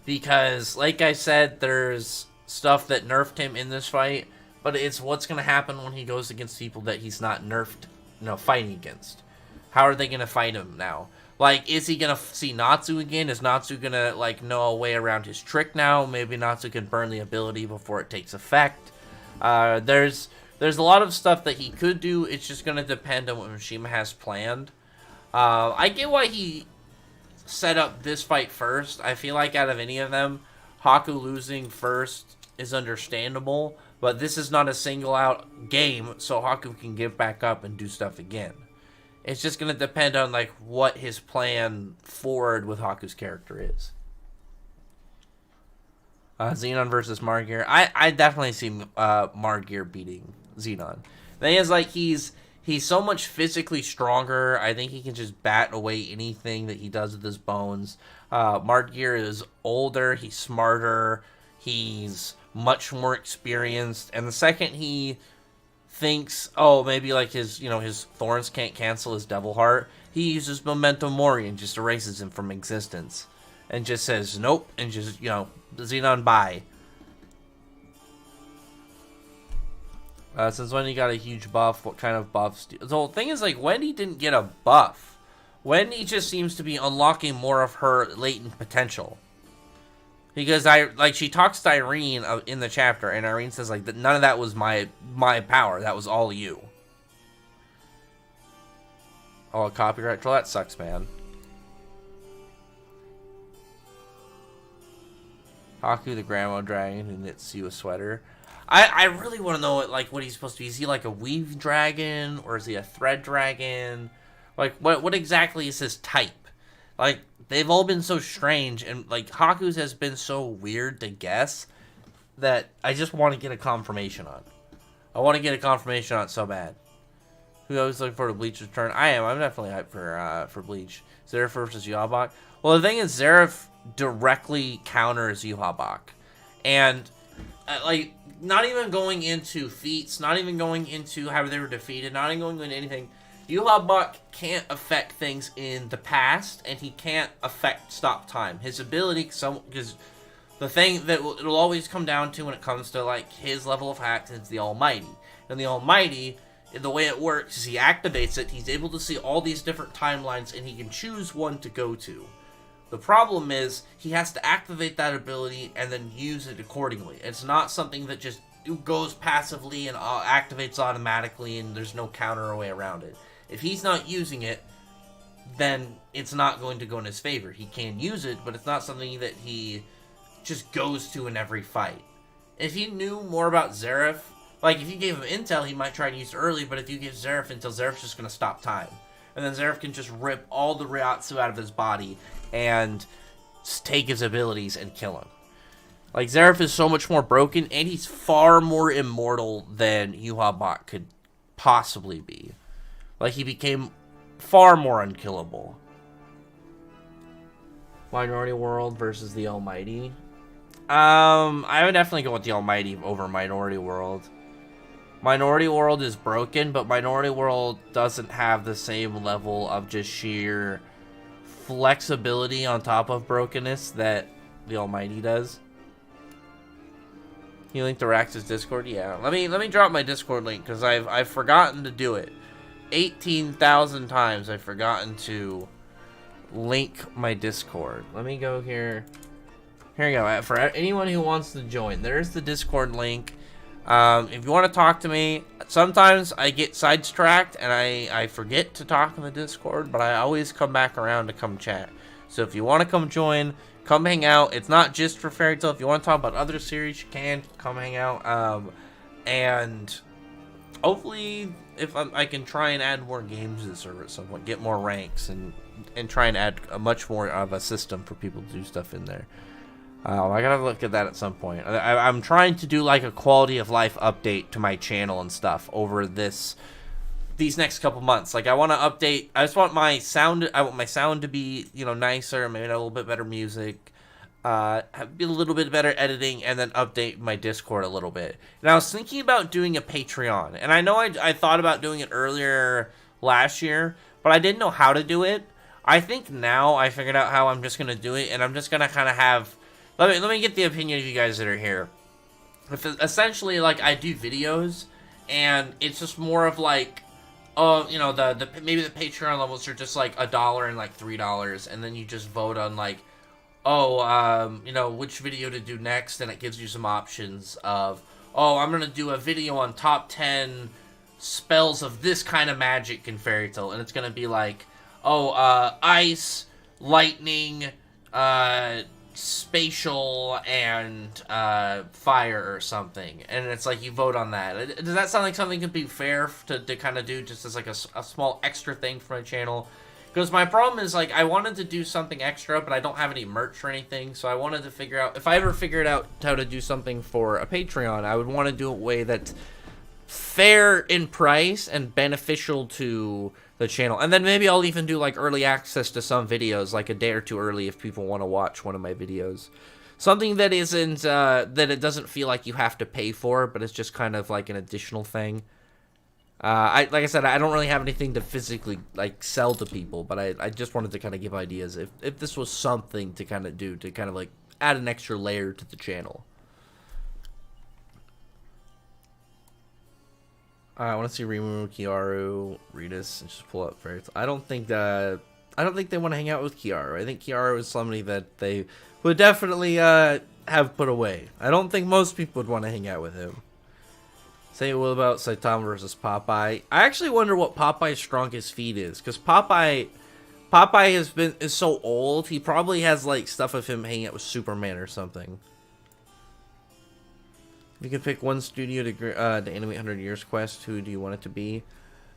Because, like I said, there's stuff that nerfed him in this fight, but it's what's going to happen when he goes against people that he's not nerfed, you know, fighting against. How are they going to fight him now? Like, is he going to see Natsu again? Is Natsu going to, like, know a way around his trick now? Maybe Natsu can burn the ability before it takes effect. There's There's a lot of stuff that he could do. It's just going to depend on what Mishima has planned. I get why he set up this fight first. I feel like out of any of them, Haku losing first is understandable. But this is not a single-out game, so Haku can give back up and do stuff again. It's just going to depend on like what his plan forward with Haku's character is. Xenon versus Margear. I definitely see Margear beating Xenon. The thing is, like, he's so much physically stronger. I think he can just bat away anything that he does with his bones. Margear is older. He's smarter. He's much more experienced. And the second he thinks, oh, maybe like his thorns can't cancel his devil heart, he uses Memento Mori and just erases him from existence. And just says, nope, and just, Xenon, bye. Since Wendy got a huge buff, what kind of buffs the whole thing is, like, Wendy didn't get a buff. Wendy just seems to be unlocking more of her latent potential. Because, she talks to Irene in the chapter, and Irene says, like, that none of that was my power. That was all you. Oh, copyright troll? That sucks, man. Haku, the grandma dragon who knits you a sweater. I really want to know what he's supposed to be. Is he like a weave dragon, or is he a thread dragon? Like, what exactly is his type? Like, they've all been so strange, and like Haku's has been so weird to guess that I just want to get a confirmation on. I want to get a confirmation on it so bad. Who always looking for the Bleach return? I am. I'm definitely hyped for Bleach. Zeref versus Yabak. Well, the thing is, Zeref directly counters Yhabak, and not even going into feats, not even going into how they were defeated, not even going into anything. Yhabak can't affect things in the past, and he can't affect stop time. His ability, because the thing that it'll always come down to when it comes to like his level of hacks is the Almighty, and the Almighty, the way it works is he activates it. He's able to see all these different timelines, and he can choose one to go to. The problem is, he has to activate that ability and then use it accordingly. It's not something that just goes passively and activates automatically and there's no counter or way around it. If he's not using it, then it's not going to go in his favor. He can use it, but it's not something that he just goes to in every fight. If he knew more about Zeref, like if you gave him intel, he might try to use it early, but if you give Zeref intel, Zeref's just going to stop time. And then Zeref can just rip all the Ryatsu out of his body and take his abilities and kill him. Like, Zeref is so much more broken, and he's far more immortal than Yhabak could possibly be. Like, he became far more unkillable. Minority World versus the Almighty. I would definitely go with the Almighty over Minority World. Minority World is broken, but Minority World doesn't have the same level of just sheer flexibility on top of brokenness that the Almighty does. Can you link to Rax's Discord? Yeah. Let me drop my Discord link because I've forgotten to do it. 18,000 times I've forgotten to link my Discord. Let me go here. Here you go. For anyone who wants to join, there's the Discord link. If you want to talk to me, sometimes I get sidetracked and I forget to talk in the Discord, but I always come back around to come chat. So if you want to come join, come hang out. It's not just for Fairy Tail. If you want to talk about other series, you can come hang out. And hopefully, if I can try and add more games to the server at some point, get more ranks, and try and add a much more of a system for people to do stuff in there. I gotta look at that at some point. I'm trying to do like a quality of life update to my channel and stuff over these next couple months. Like, I want to update. I just want my sound. I want my sound to be nicer, maybe a little bit better music, be a little bit better editing, and then update my Discord a little bit. And I was thinking about doing a Patreon, and I know I thought about doing it earlier last year, but I didn't know how to do it. I think now I figured out how I'm just gonna do it, and I'm just gonna kind of have. Let me get the opinion of you guys that are here. Essentially, like, I do videos, and it's just more of like, maybe the Patreon levels are just like $1 and like $3, and then you just vote on like, which video to do next, and it gives you some options of oh, I'm gonna do a video on top 10 spells of this kind of magic in Fairy Tail, and it's gonna be like, oh, ice, lightning, spatial, and fire or something, and it's like you vote on that. Does that sound like something could be fair to kind of do just as like a small extra thing for my channel? Because my problem is, like, I wanted to do something extra, but I don't have any merch or anything, so I wanted to figure out, if I ever figured out how to do something for a Patreon, I would want to do it in a way that's fair in price and beneficial to the channel. And then maybe I'll even do, like, early access to some videos, like a day or two early if people want to watch one of my videos. Something that isn't, that it doesn't feel like you have to pay for, but it's just kind of like an additional thing. Like I said, I don't really have anything to physically, like, sell to people, but I just wanted to kind of give ideas if this was something to kind of do, to kind of, like, add an extra layer to the channel. I want to see Rimu, Kiaru, Ritas, and just pull up Fairy Tail. I don't think they want to hang out with Kiaru. I think Kiaru is somebody that they would definitely, have put away. I don't think most people would want to hang out with him. Say what about Saitama versus Popeye? I actually wonder what Popeye's strongest feat is, because Popeye is so old. He probably has like stuff of him hanging out with Superman or something. If you could pick one studio to animate 100 Years Quest, who do you want it to be?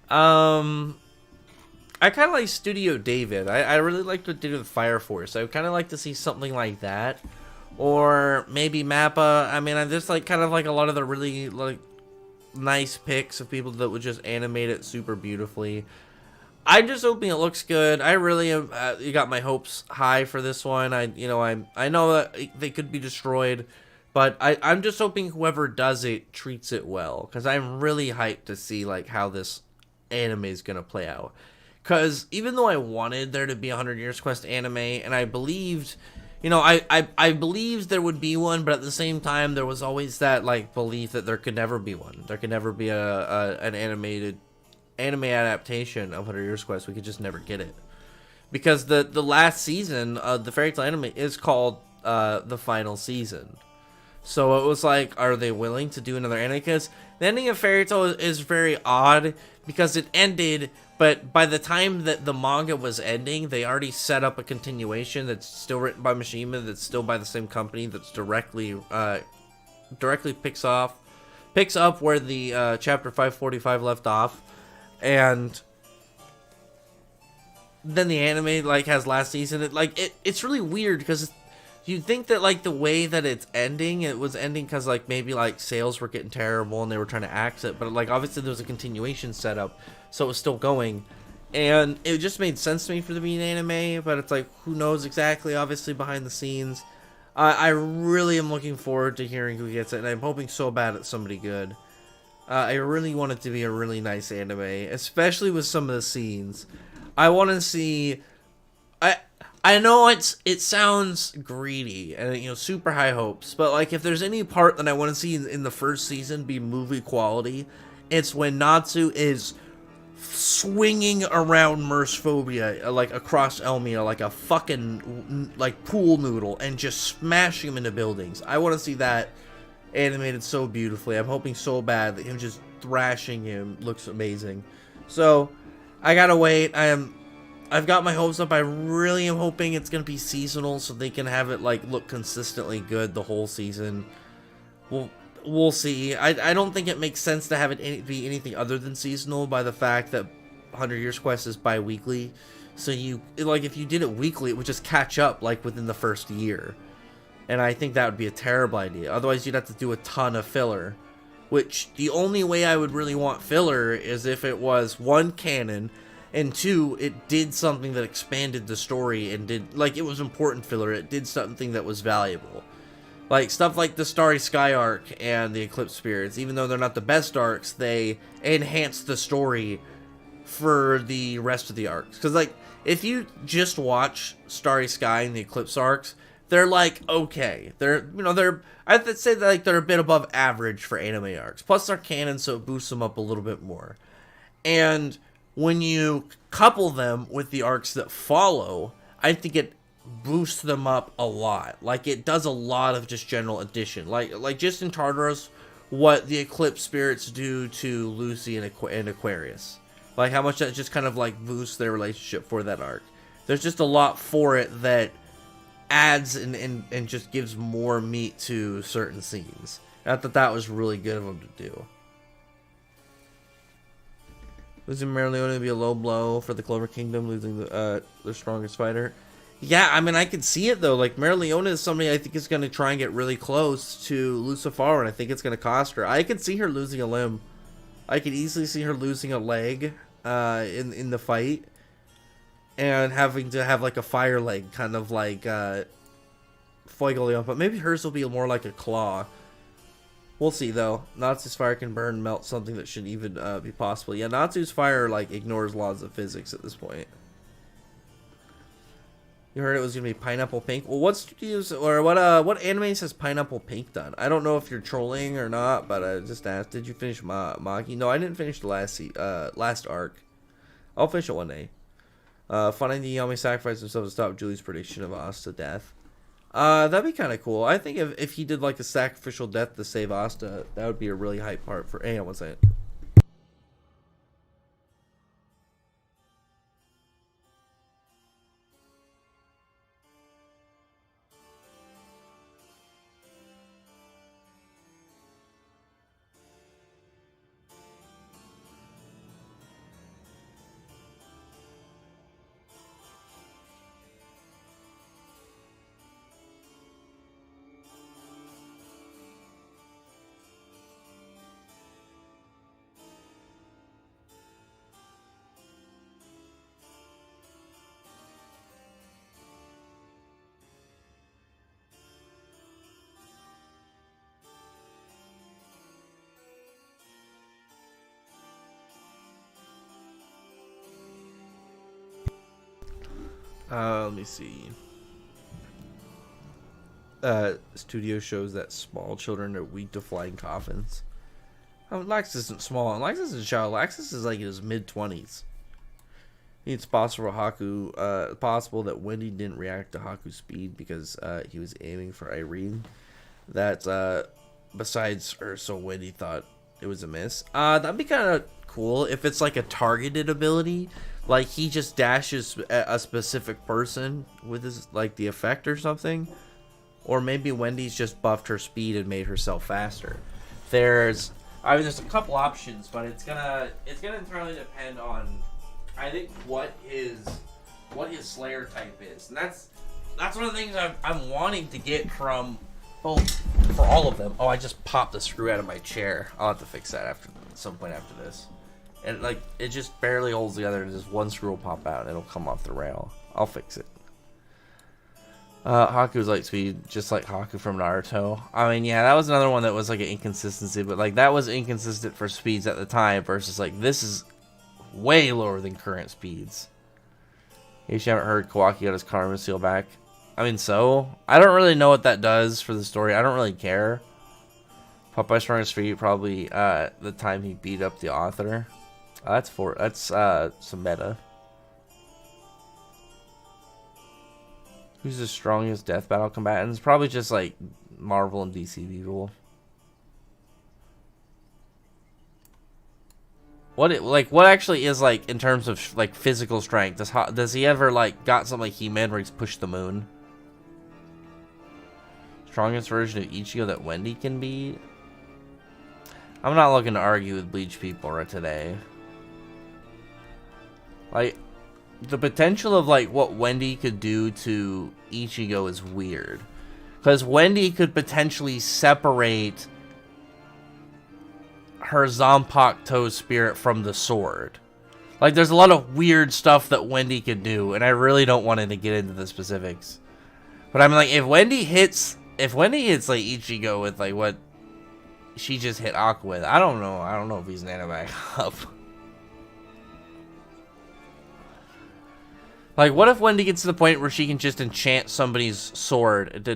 I kind of like Studio David. I really like what they did with Fire Force. I would kind of like to see something like that, or maybe Mappa. I mean, I just like kind of like a lot of the really like nice pics of people that would just animate it super beautifully. I'm just hoping it looks good. I really am. You got my hopes high for this one. I know that they could be destroyed, but I'm just hoping whoever does it treats it well, because I'm really hyped to see like how this anime is gonna play out. Because even though I wanted there to be a 100 Years Quest anime, and I believed, I believed there would be one, but at the same time, there was always that, like, belief that there could never be one. There could never be an anime adaptation of 100 Years Quest. We could just never get it. Because the last season of the Fairy Tail anime is called the final season. So it was like, are they willing to do another anime? Because the ending of Fairy Tail is very odd, because it ended, but by the time that the manga was ending, they already set up a continuation that's still written by Mishima, that's still by the same company, that's directly picks up where the chapter 545 left off, and then the anime like has last season. It's really weird, because you'd think that like the way that it's ending, it was ending because like maybe like sales were getting terrible and they were trying to axe it, but like obviously there was a continuation set up, so it was still going, and it just made sense to me for the being anime. But it's like, who knows exactly, obviously behind the scenes. I really am looking forward to hearing who gets it, and I'm hoping so bad it's somebody good. I really want it to be a really nice anime, especially with some of the scenes. I want to see. I know it sounds greedy and super high hopes, but like if there's any part that I want to see in the first season be movie quality, it's when Natsu is swinging around Mercephobia like across Elmia like a fucking like pool noodle and just smashing him into buildings. I want to see that animated so beautifully. I'm hoping so bad that him just thrashing him looks amazing. So I gotta wait. I've got my hopes up. I really am hoping it's going to be seasonal so they can have it like look consistently good the whole season. We'll see. I don't think it makes sense to have it be anything other than seasonal, by the fact that 100 Years Quest is bi-weekly. So if you did it weekly, it would just catch up like within the first year. And I think that would be a terrible idea. Otherwise, you'd have to do a ton of filler. Which, the only way I would really want filler is if it was, one, canon, and two, it did something that expanded the story and did, like, it was important filler. It did something that was valuable. Like, stuff like the Starry Sky arc and the Eclipse Spirits, even though they're not the best arcs, they enhance the story for the rest of the arcs. Because, like, if you just watch Starry Sky and the Eclipse arcs, they're, like, okay. I'd say that, like, they're a bit above average for anime arcs. Plus, they're canon, so it boosts them up a little bit more. And when you couple them with the arcs that follow, I think it boosts them up a lot. Like, it does a lot of just general addition. Like just in Tartarus, what the Eclipse spirits do to Lucy and Aquarius. Like, how much that just kind of, like, boosts their relationship for that arc. There's just a lot for it that adds and just gives more meat to certain scenes. I thought that was really good of them to do. Losing Merleone would be a low blow for the Clover Kingdom, losing their strongest fighter. Yeah, I mean, I can see it, though. Like, Merleone is somebody I think is going to try and get really close to Lucifero, and I think it's going to cost her. I can see her losing a limb. I could easily see her losing a leg in the fight. And having to have, like, a fire leg, kind of like Fuegoleon. But maybe hers will be more like a claw. We'll see, though. Natsu's fire can burn and melt something that shouldn't even be possible. Yeah, Natsu's fire, like, ignores laws of physics at this point. You heard it was going to be Pineapple Pink. Well, what studios, or what animes has Pineapple Pink done? I don't know if you're trolling or not, but I just asked, did you finish Maki? No, I didn't finish the last arc. I'll finish it one day. Finding the Yami sacrifice himself to stop Julie's prediction of Asta death. That'd be kind of cool. I think if he did like a sacrificial death to save Asta, that would be a really hype part for. Hang on one second. Let me see. Studio shows that small children are weak to flying coffins. Lax isn't small. Lax isn't a child. Laxus is like in his mid-20s. It's possible possible that Wendy didn't react to Haku's speed because he was aiming for Irene. That besides her, so Wendy thought it was a miss. That'd be kind of cool if it's like a targeted ability. Like, he just dashes at a specific person with his, like, the effect or something. Or maybe Wendy's just buffed her speed and made herself faster. There's a couple options, but it's gonna entirely depend on, I think, what his Slayer type is. And that's one of the things I'm wanting to get from both, for all of them. Oh, I just popped the screw out of my chair. I'll have to fix that at some point after this. And, like, it just barely holds together, and just one screw will pop out, and it'll come off the rail. I'll fix it. Haku's light speed, just like Haku from Naruto. I mean, yeah, that was another one that was, like, an inconsistency, but, like, that was inconsistent for speeds at the time, versus, like, this is way lower than current speeds. In case you haven't heard, Kawaki got his Karma Seal back. I mean, so, I don't really know what that does for the story. I don't really care. Popeye's strongest feat, probably, the time he beat up the author. That's some meta. Who's the strongest death battle combatants? Probably just like Marvel and DC people. What actually is, like, in terms of like physical strength? Does he ever like got something like He-Man where he's pushed the moon? Strongest version of Ichigo that Wendy can beat? I'm not looking to argue with Bleach people right today. Like, the potential of, like, what Wendy could do to Ichigo is weird. Because Wendy could potentially separate her Zanpakuto spirit from the sword. Like, there's a lot of weird stuff that Wendy could do, and I really don't want to get into the specifics. But I mean, like, if Wendy hits, like, Ichigo with, like, what she just hit Aqua with, I don't know if he's nanoback up. Like, what if Wendy gets to the point where she can just enchant somebody's sword?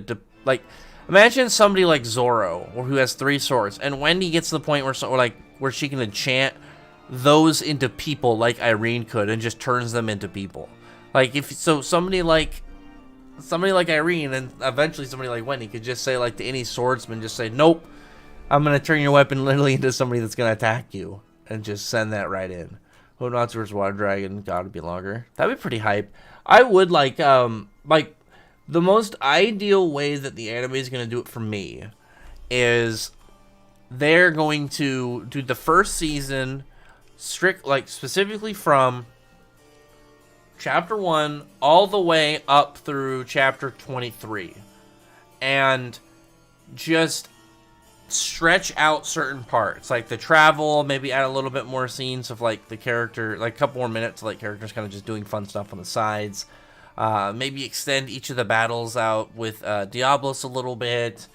Like, imagine somebody like Zoro, or who has 3 swords, and Wendy gets to the point where she can enchant those into people like Irene could, and just turns them into people. Like, somebody like Irene, and eventually somebody like Wendy could just say, like, to any swordsman, just say, nope, I'm gonna turn your weapon literally into somebody that's gonna attack you, and just send that right in. Hope Knots vs. Water Dragon, gotta be longer. That'd be pretty hype. I would like the most ideal way that the anime is gonna do it for me is they're going to do the first season specifically from chapter 1 all the way up through chapter 23, and just stretch out certain parts, like the travel, maybe add a little bit more scenes of like the character, like a couple more minutes, like characters kind of just doing fun stuff on the sides. Maybe extend each of the battles out with Diablos a little bit.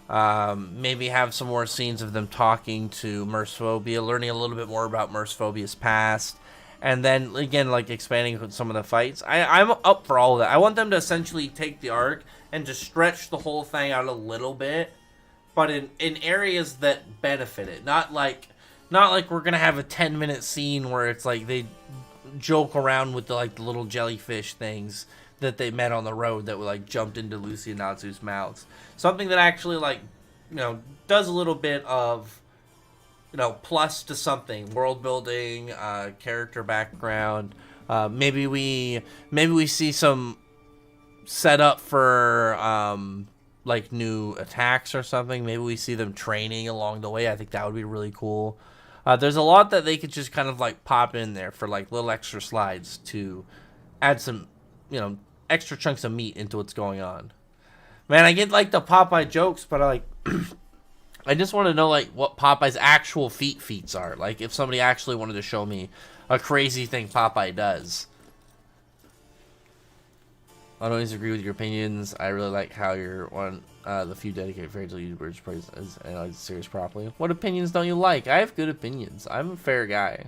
Maybe have some more scenes of them talking to Mercephobia, learning a little bit more about Mercephobia's past, and then again, like expanding some of the fights. I'm up for all of that. I want them to essentially take the arc and just stretch the whole thing out a little bit, but in areas that benefit it. Not like we're gonna have a 10-minute scene where it's like they joke around with the little jellyfish things that they met on the road that were like jumped into Lucy and Natsu's mouths. Something that actually does a little bit of plus to something, world building, character background. Maybe we see some setup for new attacks or something. Maybe we see them training along the way. I think that would be really cool. There's a lot that they could just kind of pop in there for little extra slides to add some extra chunks of meat into what's going on. Man, I get the Popeye jokes, but I just want to know what Popeye's actual feats are. If somebody actually wanted to show me a crazy thing Popeye does. I don't always agree with your opinions. I really like how you're one the few dedicated fairy tale YouTubers praise and analyze the series properly. What opinions don't you like? I have good opinions. I'm a fair guy.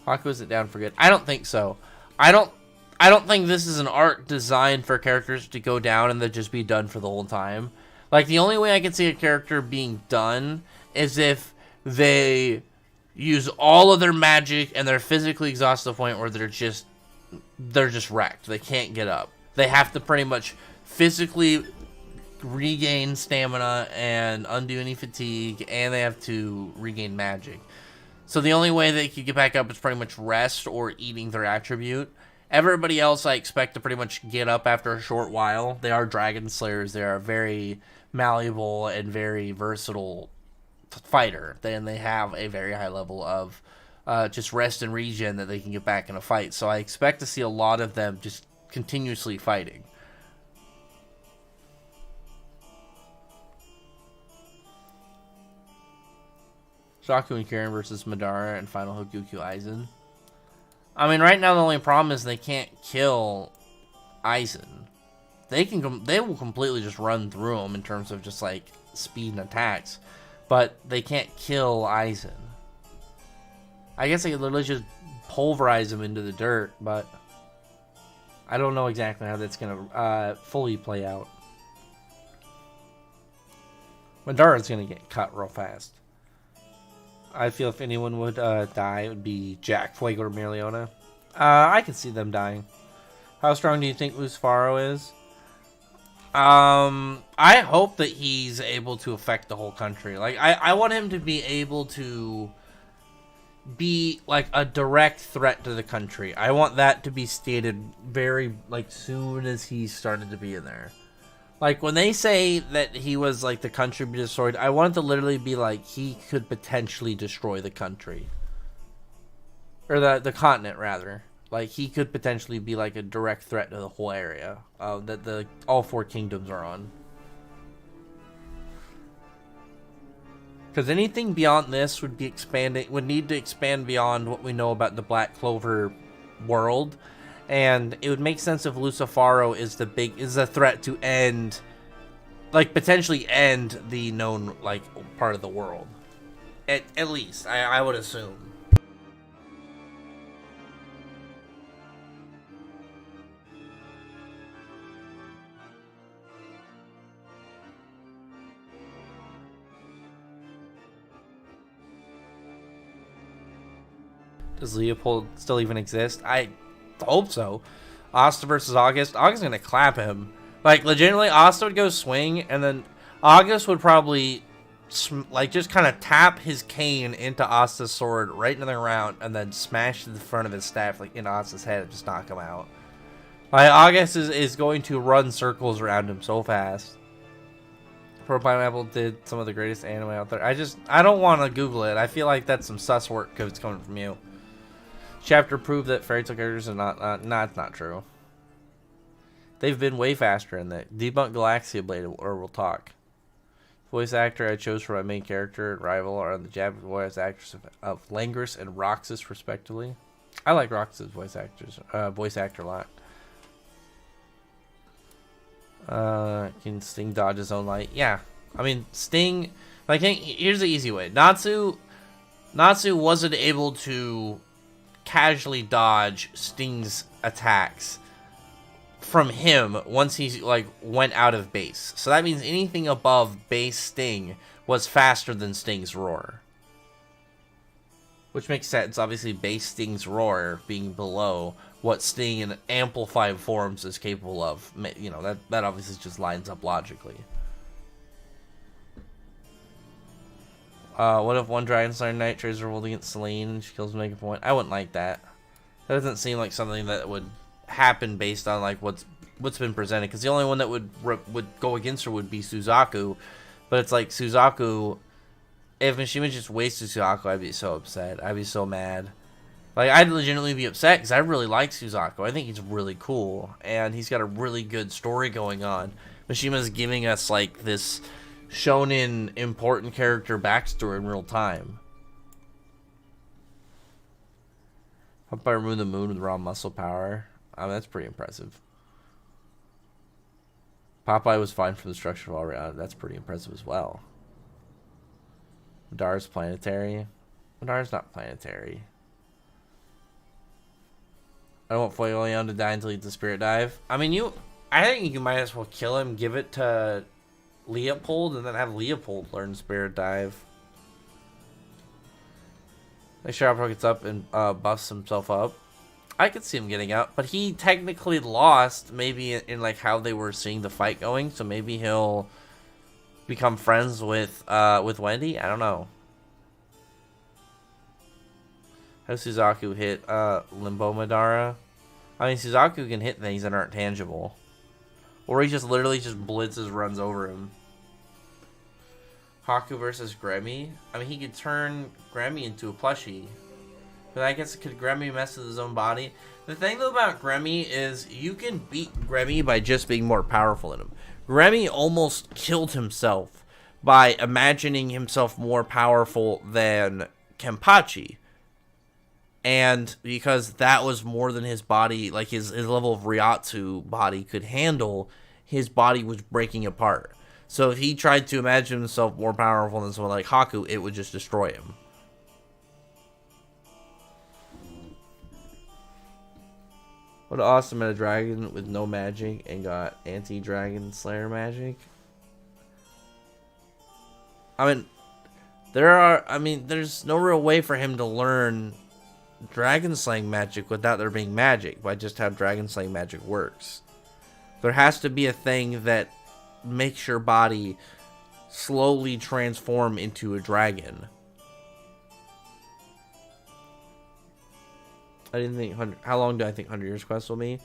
Haku isn't down for good. I don't think so. I don't think this is an arc designed for characters to go down and then just be done for the whole time. The only way I can see a character being done is if they use all of their magic and they're physically exhausted to the point where they're just wrecked. They can't get up. They have to pretty much physically regain stamina and undo any fatigue, and they have to regain magic. So the only way they can get back up is pretty much rest or eating their attribute. Everybody else I expect to pretty much get up after a short while. They are dragon slayers. They are very malleable and very versatile fighter. Then they have a very high level of just rest and regen that they can get back in a fight. So I expect to see a lot of them just continuously fighting. Shaku and Karen versus Madara and Final Hokuku Aizen. I mean, right now the only problem is they can't kill Aizen. They will completely just run through him in terms of just speed and attacks, but they can't kill Aizen. I guess they could literally just pulverize him into the dirt, but I don't know exactly how that's gonna fully play out. Madara's gonna get cut real fast. I feel if anyone would die, it would be Jack, Fuego, or Mereoleona. I could see them dying. How strong do you think Lucifero is? I hope that he's able to affect the whole country. I want him to be able to be a direct threat to the country. I want that to be stated very soon as he started to be in there. When they say that he was the country be destroyed, I want it to literally be he could potentially destroy the country. Or the continent, rather. He could potentially be a direct threat to the whole area that all four kingdoms are on. Because anything beyond this would need to expand beyond what we know about the Black Clover world. And it would make sense if Lucifero is the threat to end, potentially end the known, part of the world. At least, I would assume. Does Leopold still even exist? I hope so. Asta versus August. August's gonna clap him. Legitimately, Asta would go swing, and then August would probably like just kind of tap his cane into Asta's sword right into the ground, and then smash the front of his staff like in Asta's head and just knock him out. Like August is going to run circles around him so fast. Pro Pineapple did some of the greatest anime out there. I don't want to Google it. I feel like that's some sus work because it's coming from you. Chapter proved that fairy tale characters are it's not true. They've been way faster in that. Debunk Galaxia Blade or we'll talk. Voice actor I chose for my main character and rival are the Japanese voice actors of Langris and Roxas respectively. I like Roxas voice actor a lot. Can Sting dodge his own light? Yeah. I mean, Sting, like, here's the easy way. Natsu wasn't able to casually dodge Sting's attacks from him once he, like, went out of base. So that means anything above base Sting was faster than Sting's roar. Which makes sense. Obviously, base Sting's roar being below what Sting in amplified forms is capable of. You know, that obviously just lines up logically. What if one Dragon Slayer Knight trades revolt against Selene and she kills him to make a point? I wouldn't like that. That doesn't seem like something that would happen based on like what's been presented. Because the only one that would go against her would be Suzaku. But it's like Suzaku... If Mishima just wasted Suzaku, I'd be so upset. I'd be so mad. Like, I'd legitimately be upset because I really like Suzaku. I think he's really cool. And he's got a really good story going on. Mishima's giving us, like, this shonen important character backstory in real time. How about I remove the moon with raw muscle power? I mean, that's pretty impressive. Popeye was fine for the structure of all around. That's pretty impressive as well. Madara's planetary. Madara's not planetary. I don't want Foyleon to die until he eats the spirit dive. I mean, I think you might as well kill him, give it to Leopold, and then have Leopold learn spirit dive. Make sure Alpro gets up and buffs himself up. I could see him getting out, but he technically lost maybe in like how they were seeing the fight going, so maybe he'll become friends with Wendy. I don't know. How does Suzaku hit Limbo Madara? I mean, Suzaku can hit things that aren't tangible, or he just literally just blitzes, runs over him. Haku versus Gremmy. I mean, he could turn Gremmy into a plushie, but I guess could Gremmy mess with his own body? The thing though about Gremmy is you can beat Gremmy by just being more powerful than him. Gremmy almost killed himself by imagining himself more powerful than Kenpachi. And because that was more than his body, like his level of Ryatsu body could handle, his body was breaking apart. So if he tried to imagine himself more powerful than someone like Haku, it would just destroy him. What awesome at a dragon with no magic and got anti-dragon slayer magic. I mean, there's no real way for him to learn dragon slaying magic without there being magic, by just how dragon slaying magic works. There has to be a thing that makes your body slowly transform into a dragon. I didn't think how long do I think 100 Years Quest will be?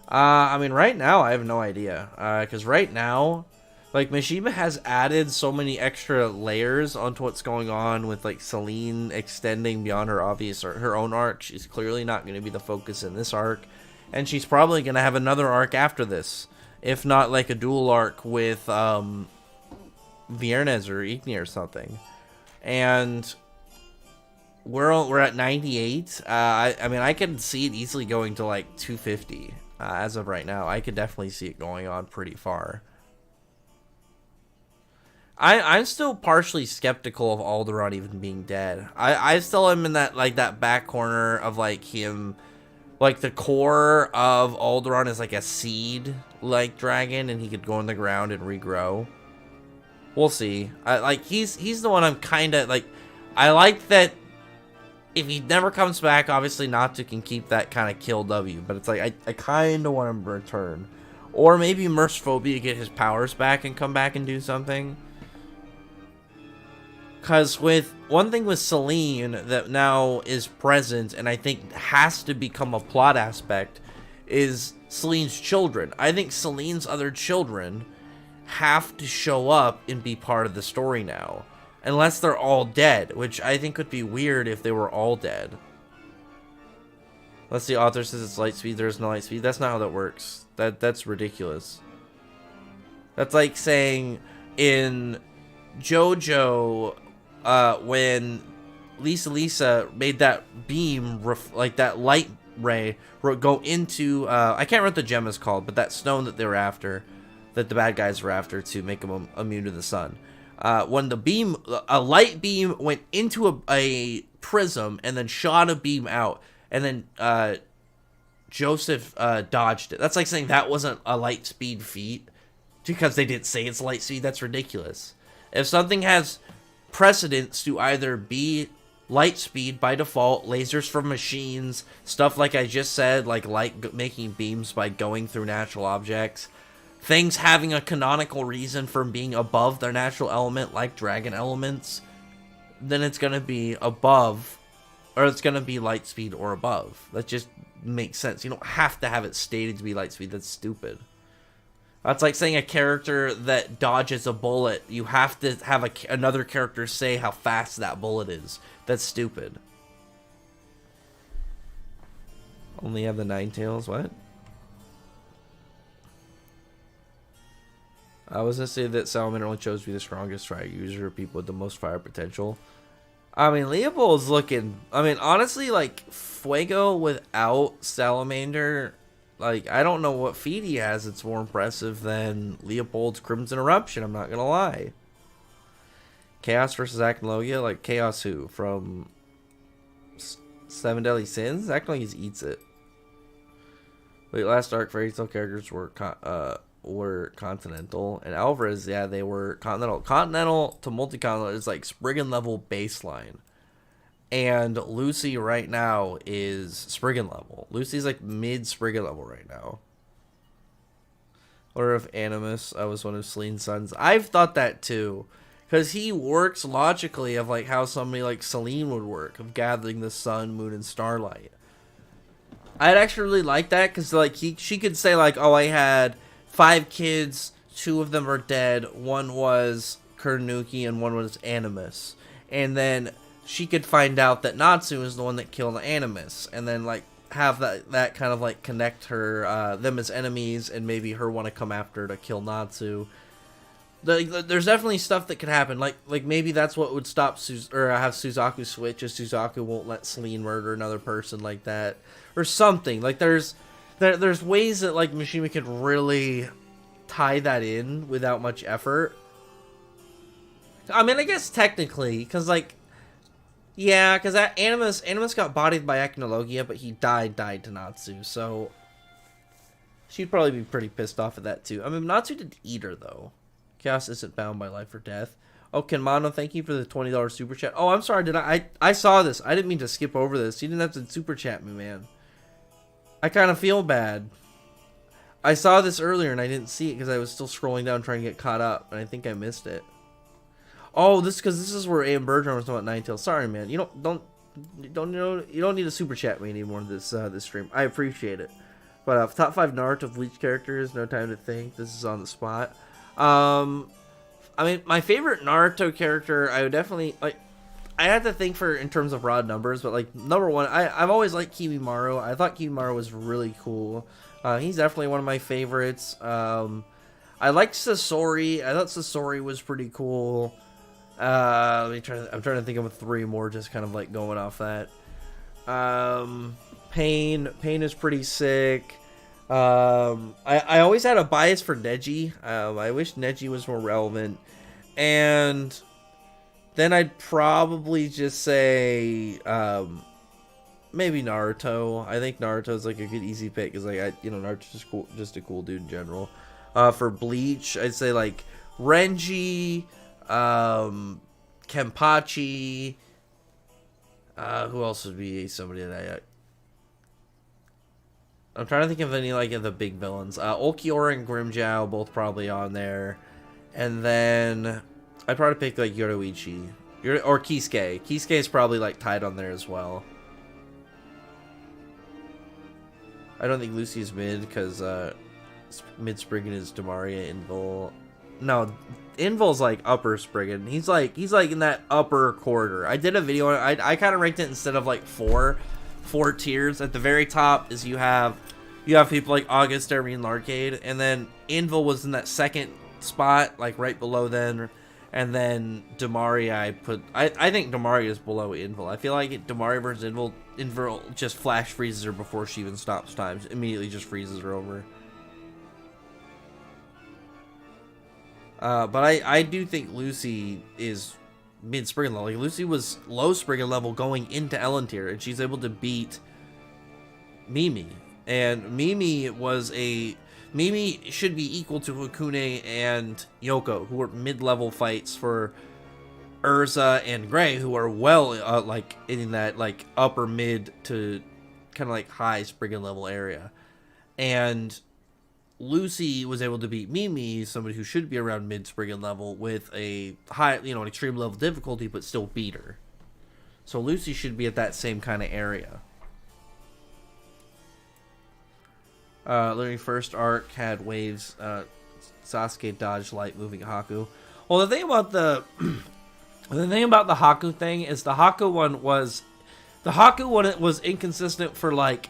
I mean, right now I have no idea. Because right now, like, Mishima has added so many extra layers onto what's going on with, like, Selene extending beyond her obvious or her own arc. She's clearly not going to be the focus in this arc, and she's probably going to have another arc after this, if not like a dual arc with Viernes or Igni or something. And we're at 98. I mean, I could see it easily going to like 250 as of right now. I could definitely see it going on pretty far. I'm still partially skeptical of Alderaan even being dead. I still am in that like that back corner of like him, like the core of Alderaan is like a seed like dragon, and he could go in the ground and regrow. We'll see. He's the one I'm kind of like. I like that. If he never comes back, obviously Natsu can keep that kind of kill W, but it's like I kind of want him to return, or maybe Mercphobia get his powers back and come back and do something. Because with one thing with Celine that now is present and I think has to become a plot aspect is Celine's children. I think Celine's other children have to show up and be part of the story now. Unless they're all dead, which I think would be weird if they were all dead. Unless the author says it's light speed, there's no light speed. That's not how that works. That's ridiculous. That's like saying in JoJo, when Lisa made that beam, like that light ray, go into, I can't remember what the gem is called, but that stone that they were after, that the bad guys were after to make them immune to the sun. When the beam, a light beam went into a prism and then shot a beam out, and then Joseph dodged it. That's like saying that wasn't a light speed feat because they didn't say it's light speed. That's ridiculous. If something has precedence to either be light speed by default, lasers from machines, stuff like I just said, like light making beams by going through natural objects, things having a canonical reason for being above their natural element, like dragon elements, then it's going to be above, or it's going to be light speed or above. That just makes sense. You don't have to have it stated to be light speed. That's stupid. That's like saying a character that dodges a bullet, you have to have another character say how fast that bullet is. That's stupid. Only have the 9 tails? What? I was going to say that Salamander only chose to be the strongest fire user, people with the most fire potential. I mean, Leopold's looking... I mean, honestly, like, Fuego without Salamander... Like, I don't know what feat he has that's more impressive than Leopold's Crimson Eruption, I'm not going to lie. Chaos versus Acnologia? Like, Chaos who? From Seven Deadly Sins? Acnologia just eats it. Like, last Dark Fairy Tail characters were Continental. And Alvarez, yeah, they were Continental. Continental to Multi-Continental is like Spriggan level baseline. And Lucy right now is Spriggan level. Lucy's like mid Spriggan level right now. Or if Animus was one of Celine's sons. I've thought that too. Because he works logically of like how somebody like Celine would work. Of gathering the sun, moon, and starlight. I'd actually really like that. Because like she could say like, oh, I had 5 kids. 2 of them are dead. 1 was Kurnuki and 1 was Animus. And then... she could find out that Natsu is the one that killed Animus, and then like have that kind of like connect her them as enemies, and maybe her want to come after her to kill Natsu. There's definitely stuff that could happen. Like maybe that's what would stop or have Suzaku switch, as Suzaku won't let Celine murder another person like that, or something. Like there's ways that like Mishima could really tie that in without much effort. I mean, I guess technically, because like. Yeah, because Animus got bodied by Acnologia, but he died to Natsu, so she'd probably be pretty pissed off at that too. I mean, Natsu did eat her, though. Chaos isn't bound by life or death. Oh, Kenmano, thank you for the $20 super chat. Oh, I'm sorry, I saw this. I didn't mean to skip over this. You didn't have to super chat me, man. I kind of feel bad. I saw this earlier and I didn't see it because I was still scrolling down trying to get caught up, and I think I missed it. Oh, this is where A.M. Bergeron was talking about Ninetales. Sorry, man. You don't need to super chat me anymore this stream. I appreciate it. But top 5 Naruto Bleach characters. No time to think. This is on the spot. I mean, my favorite Naruto character. I would definitely like. I had to think for in terms of raw numbers, but like number 1, I've always liked Kimimaro. I thought Kimimaro was really cool. He's definitely one of my favorites. I liked Sasori. I thought Sasori was pretty cool. I'm trying to think of 3 more, just kind of like going off that. Pain is pretty sick. I always had a bias for Neji. I wish Neji was more relevant. And then I'd probably just say maybe Naruto. I think Naruto's like a good easy pick because like Naruto's just cool, just a cool dude in general. For Bleach, I'd say like Renji. Kenpachi. Who else would be somebody that I'm trying to think of any like of the big villains. Ulquiorra and Grimmjow both probably on there, and then I'd probably pick like Yoruichi. Or Kisuke. Kisuke is probably like tied on there as well. I don't think Lucy is mid because mid Spriggan is Demaria, Invul. No, Invul's like upper Spriggan. He's like in that upper quarter. I did a video. I kind of ranked it instead of like four tiers. At the very top is you have people like August, Irene, Larcade, and then Invul was in that second spot, like right below then. And then Demaria, I think Demaria is below Invul. I feel like Demaria versus Invul just flash freezes her before she even stops time. Immediately just freezes her over. But I do think Lucy is mid Spriggan level. Like Lucy was low Spriggan level going into Ellen tier, and she's able to beat Mimi. And Mimi should be equal to Hakune and Yoko, who are mid-level fights for Urza and Gray, who are well like in that like upper mid to kind of like high Spriggan level area. And Lucy was able to beat Mimi, somebody who should be around mid Spriggan level, with a high, an extreme level difficulty, but still beat her. So Lucy should be at that same kind of area. Literally first arc had waves, Sasuke dodged light moving Haku. Well, the thing about the Haku thing is the Haku one was inconsistent for like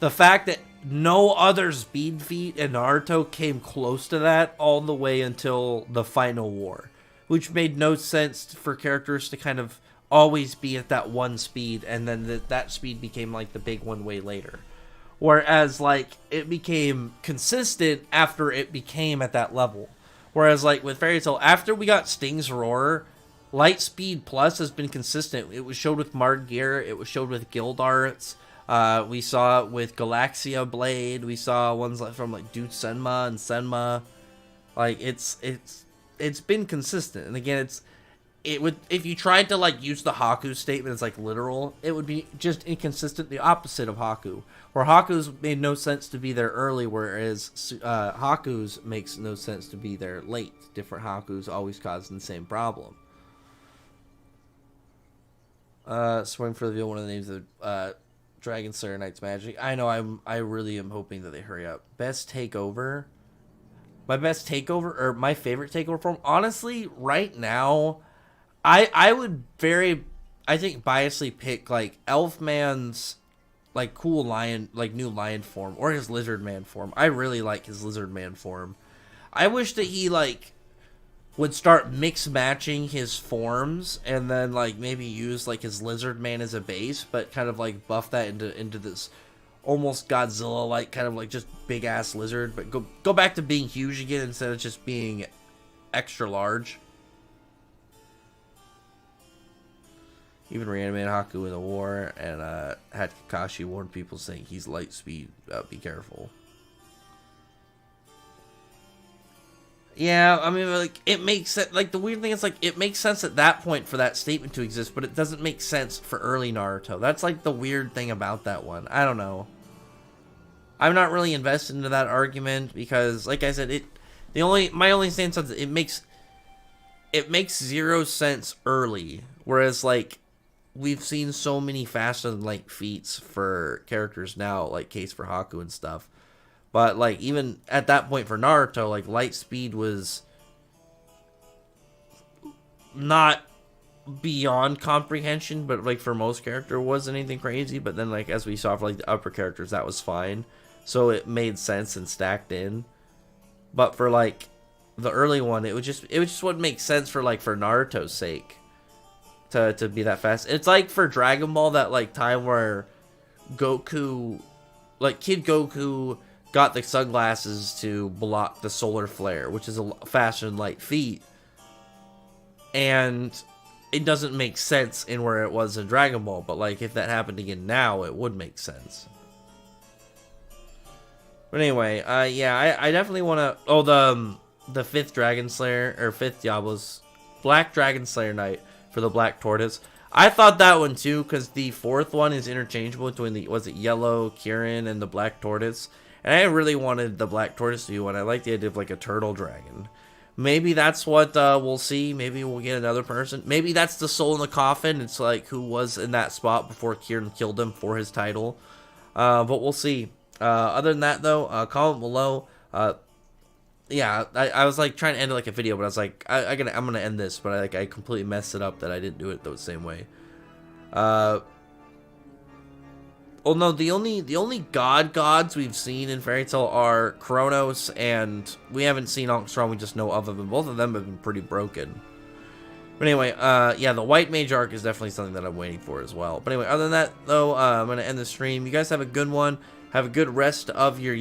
the fact that no other speed feat in Naruto came close to that all the way until the final war, which made no sense for characters to kind of always be at that one speed, and then that speed became like the big one way later. Whereas, like, it became consistent after it became at that level. Whereas, like, with Fairy Tail, after we got Sting's Roar, Light Speed Plus has been consistent. It was showed with Mard Gear. It was showed with Guild Arts. We saw it with Galaxia Blade. We saw ones like from, like, Dude Senma and Senma. Like, it's been consistent. And again, if you tried to, like, use the Haku statement as, like, literal, it would be just inconsistent, the opposite of Haku. Where Haku's made no sense to be there early, whereas Haku's makes no sense to be there late. Different Haku's always causing the same problem. Swing for the reveal, one of the names of Dragon Slayer Knight's Magic. I know, I really am hoping that they hurry up. Best takeover? My best takeover, or my favorite takeover form? Honestly, right now, I would I think biasly pick, like, Elfman's, like, cool lion, like, new lion form, or his lizard man form. I really like his lizard man form. I wish that he, like, would start mix matching his forms, and then, like, maybe use, like, his lizard man as a base, but kind of, like, buff that into this almost Godzilla-like, kind of, like, just big-ass lizard, but go back to being huge again instead of just being extra large. Even reanimated Haku in the war, and had Kakashi warn people saying he's light speed, be careful. Yeah, I mean, like, it makes sense. Like, the weird thing is, like, it makes sense at that point for that statement to exist, but it doesn't make sense for early Naruto. That's, like, the weird thing about that one. I don't know. I'm not really invested into that argument, because, like I said, my only stance on it makes zero sense early, whereas, like, we've seen so many faster than light feats for characters now, like Case for Haku and stuff. But, like, even at that point for Naruto, like, light speed was not beyond comprehension, but, like, for most character wasn't anything crazy. But then, like, as we saw for, like, the upper characters, that was fine. So it made sense and stacked in. But for, like, the early one, it just wouldn't make sense for, like, for Naruto's sake. To be that fast. It's like for Dragon Ball, that, like, time where Goku, like, Kid Goku got the sunglasses to block the solar flare, which is a faster than light feat, and it doesn't make sense in where it was in Dragon Ball, but, like, if that happened again now, it would make sense. But anyway, yeah, I definitely want to, the 5th Dragon Slayer, or 5th Diablo's Black Dragon Slayer Knight for the Black Tortoise. I thought that one too, because the 4th one is interchangeable between the, was it Yellow Kirin and the Black Tortoise? And I really wanted the Black Tortoise to be one. I like the idea of, like, a turtle dragon. maybe that's what we'll see. Maybe we'll get another person. Maybe that's the soul in the coffin. It's like who was in that spot before Kieran killed him for his title. But we'll see. Other than that, though, comment below. Yeah, I was like trying to end it like a video, but I was like, I'm gonna end this, but I completely messed it up that I didn't do it the same way. Well, no, the only gods we've seen in Fairy Tail are Kronos, and we haven't seen Armstrong. We just know of them, and both of them have been pretty broken. But anyway, yeah, the White Mage arc is definitely something that I'm waiting for as well. But anyway, other than that, though, I'm gonna end the stream. You guys have a good one. Have a good rest of your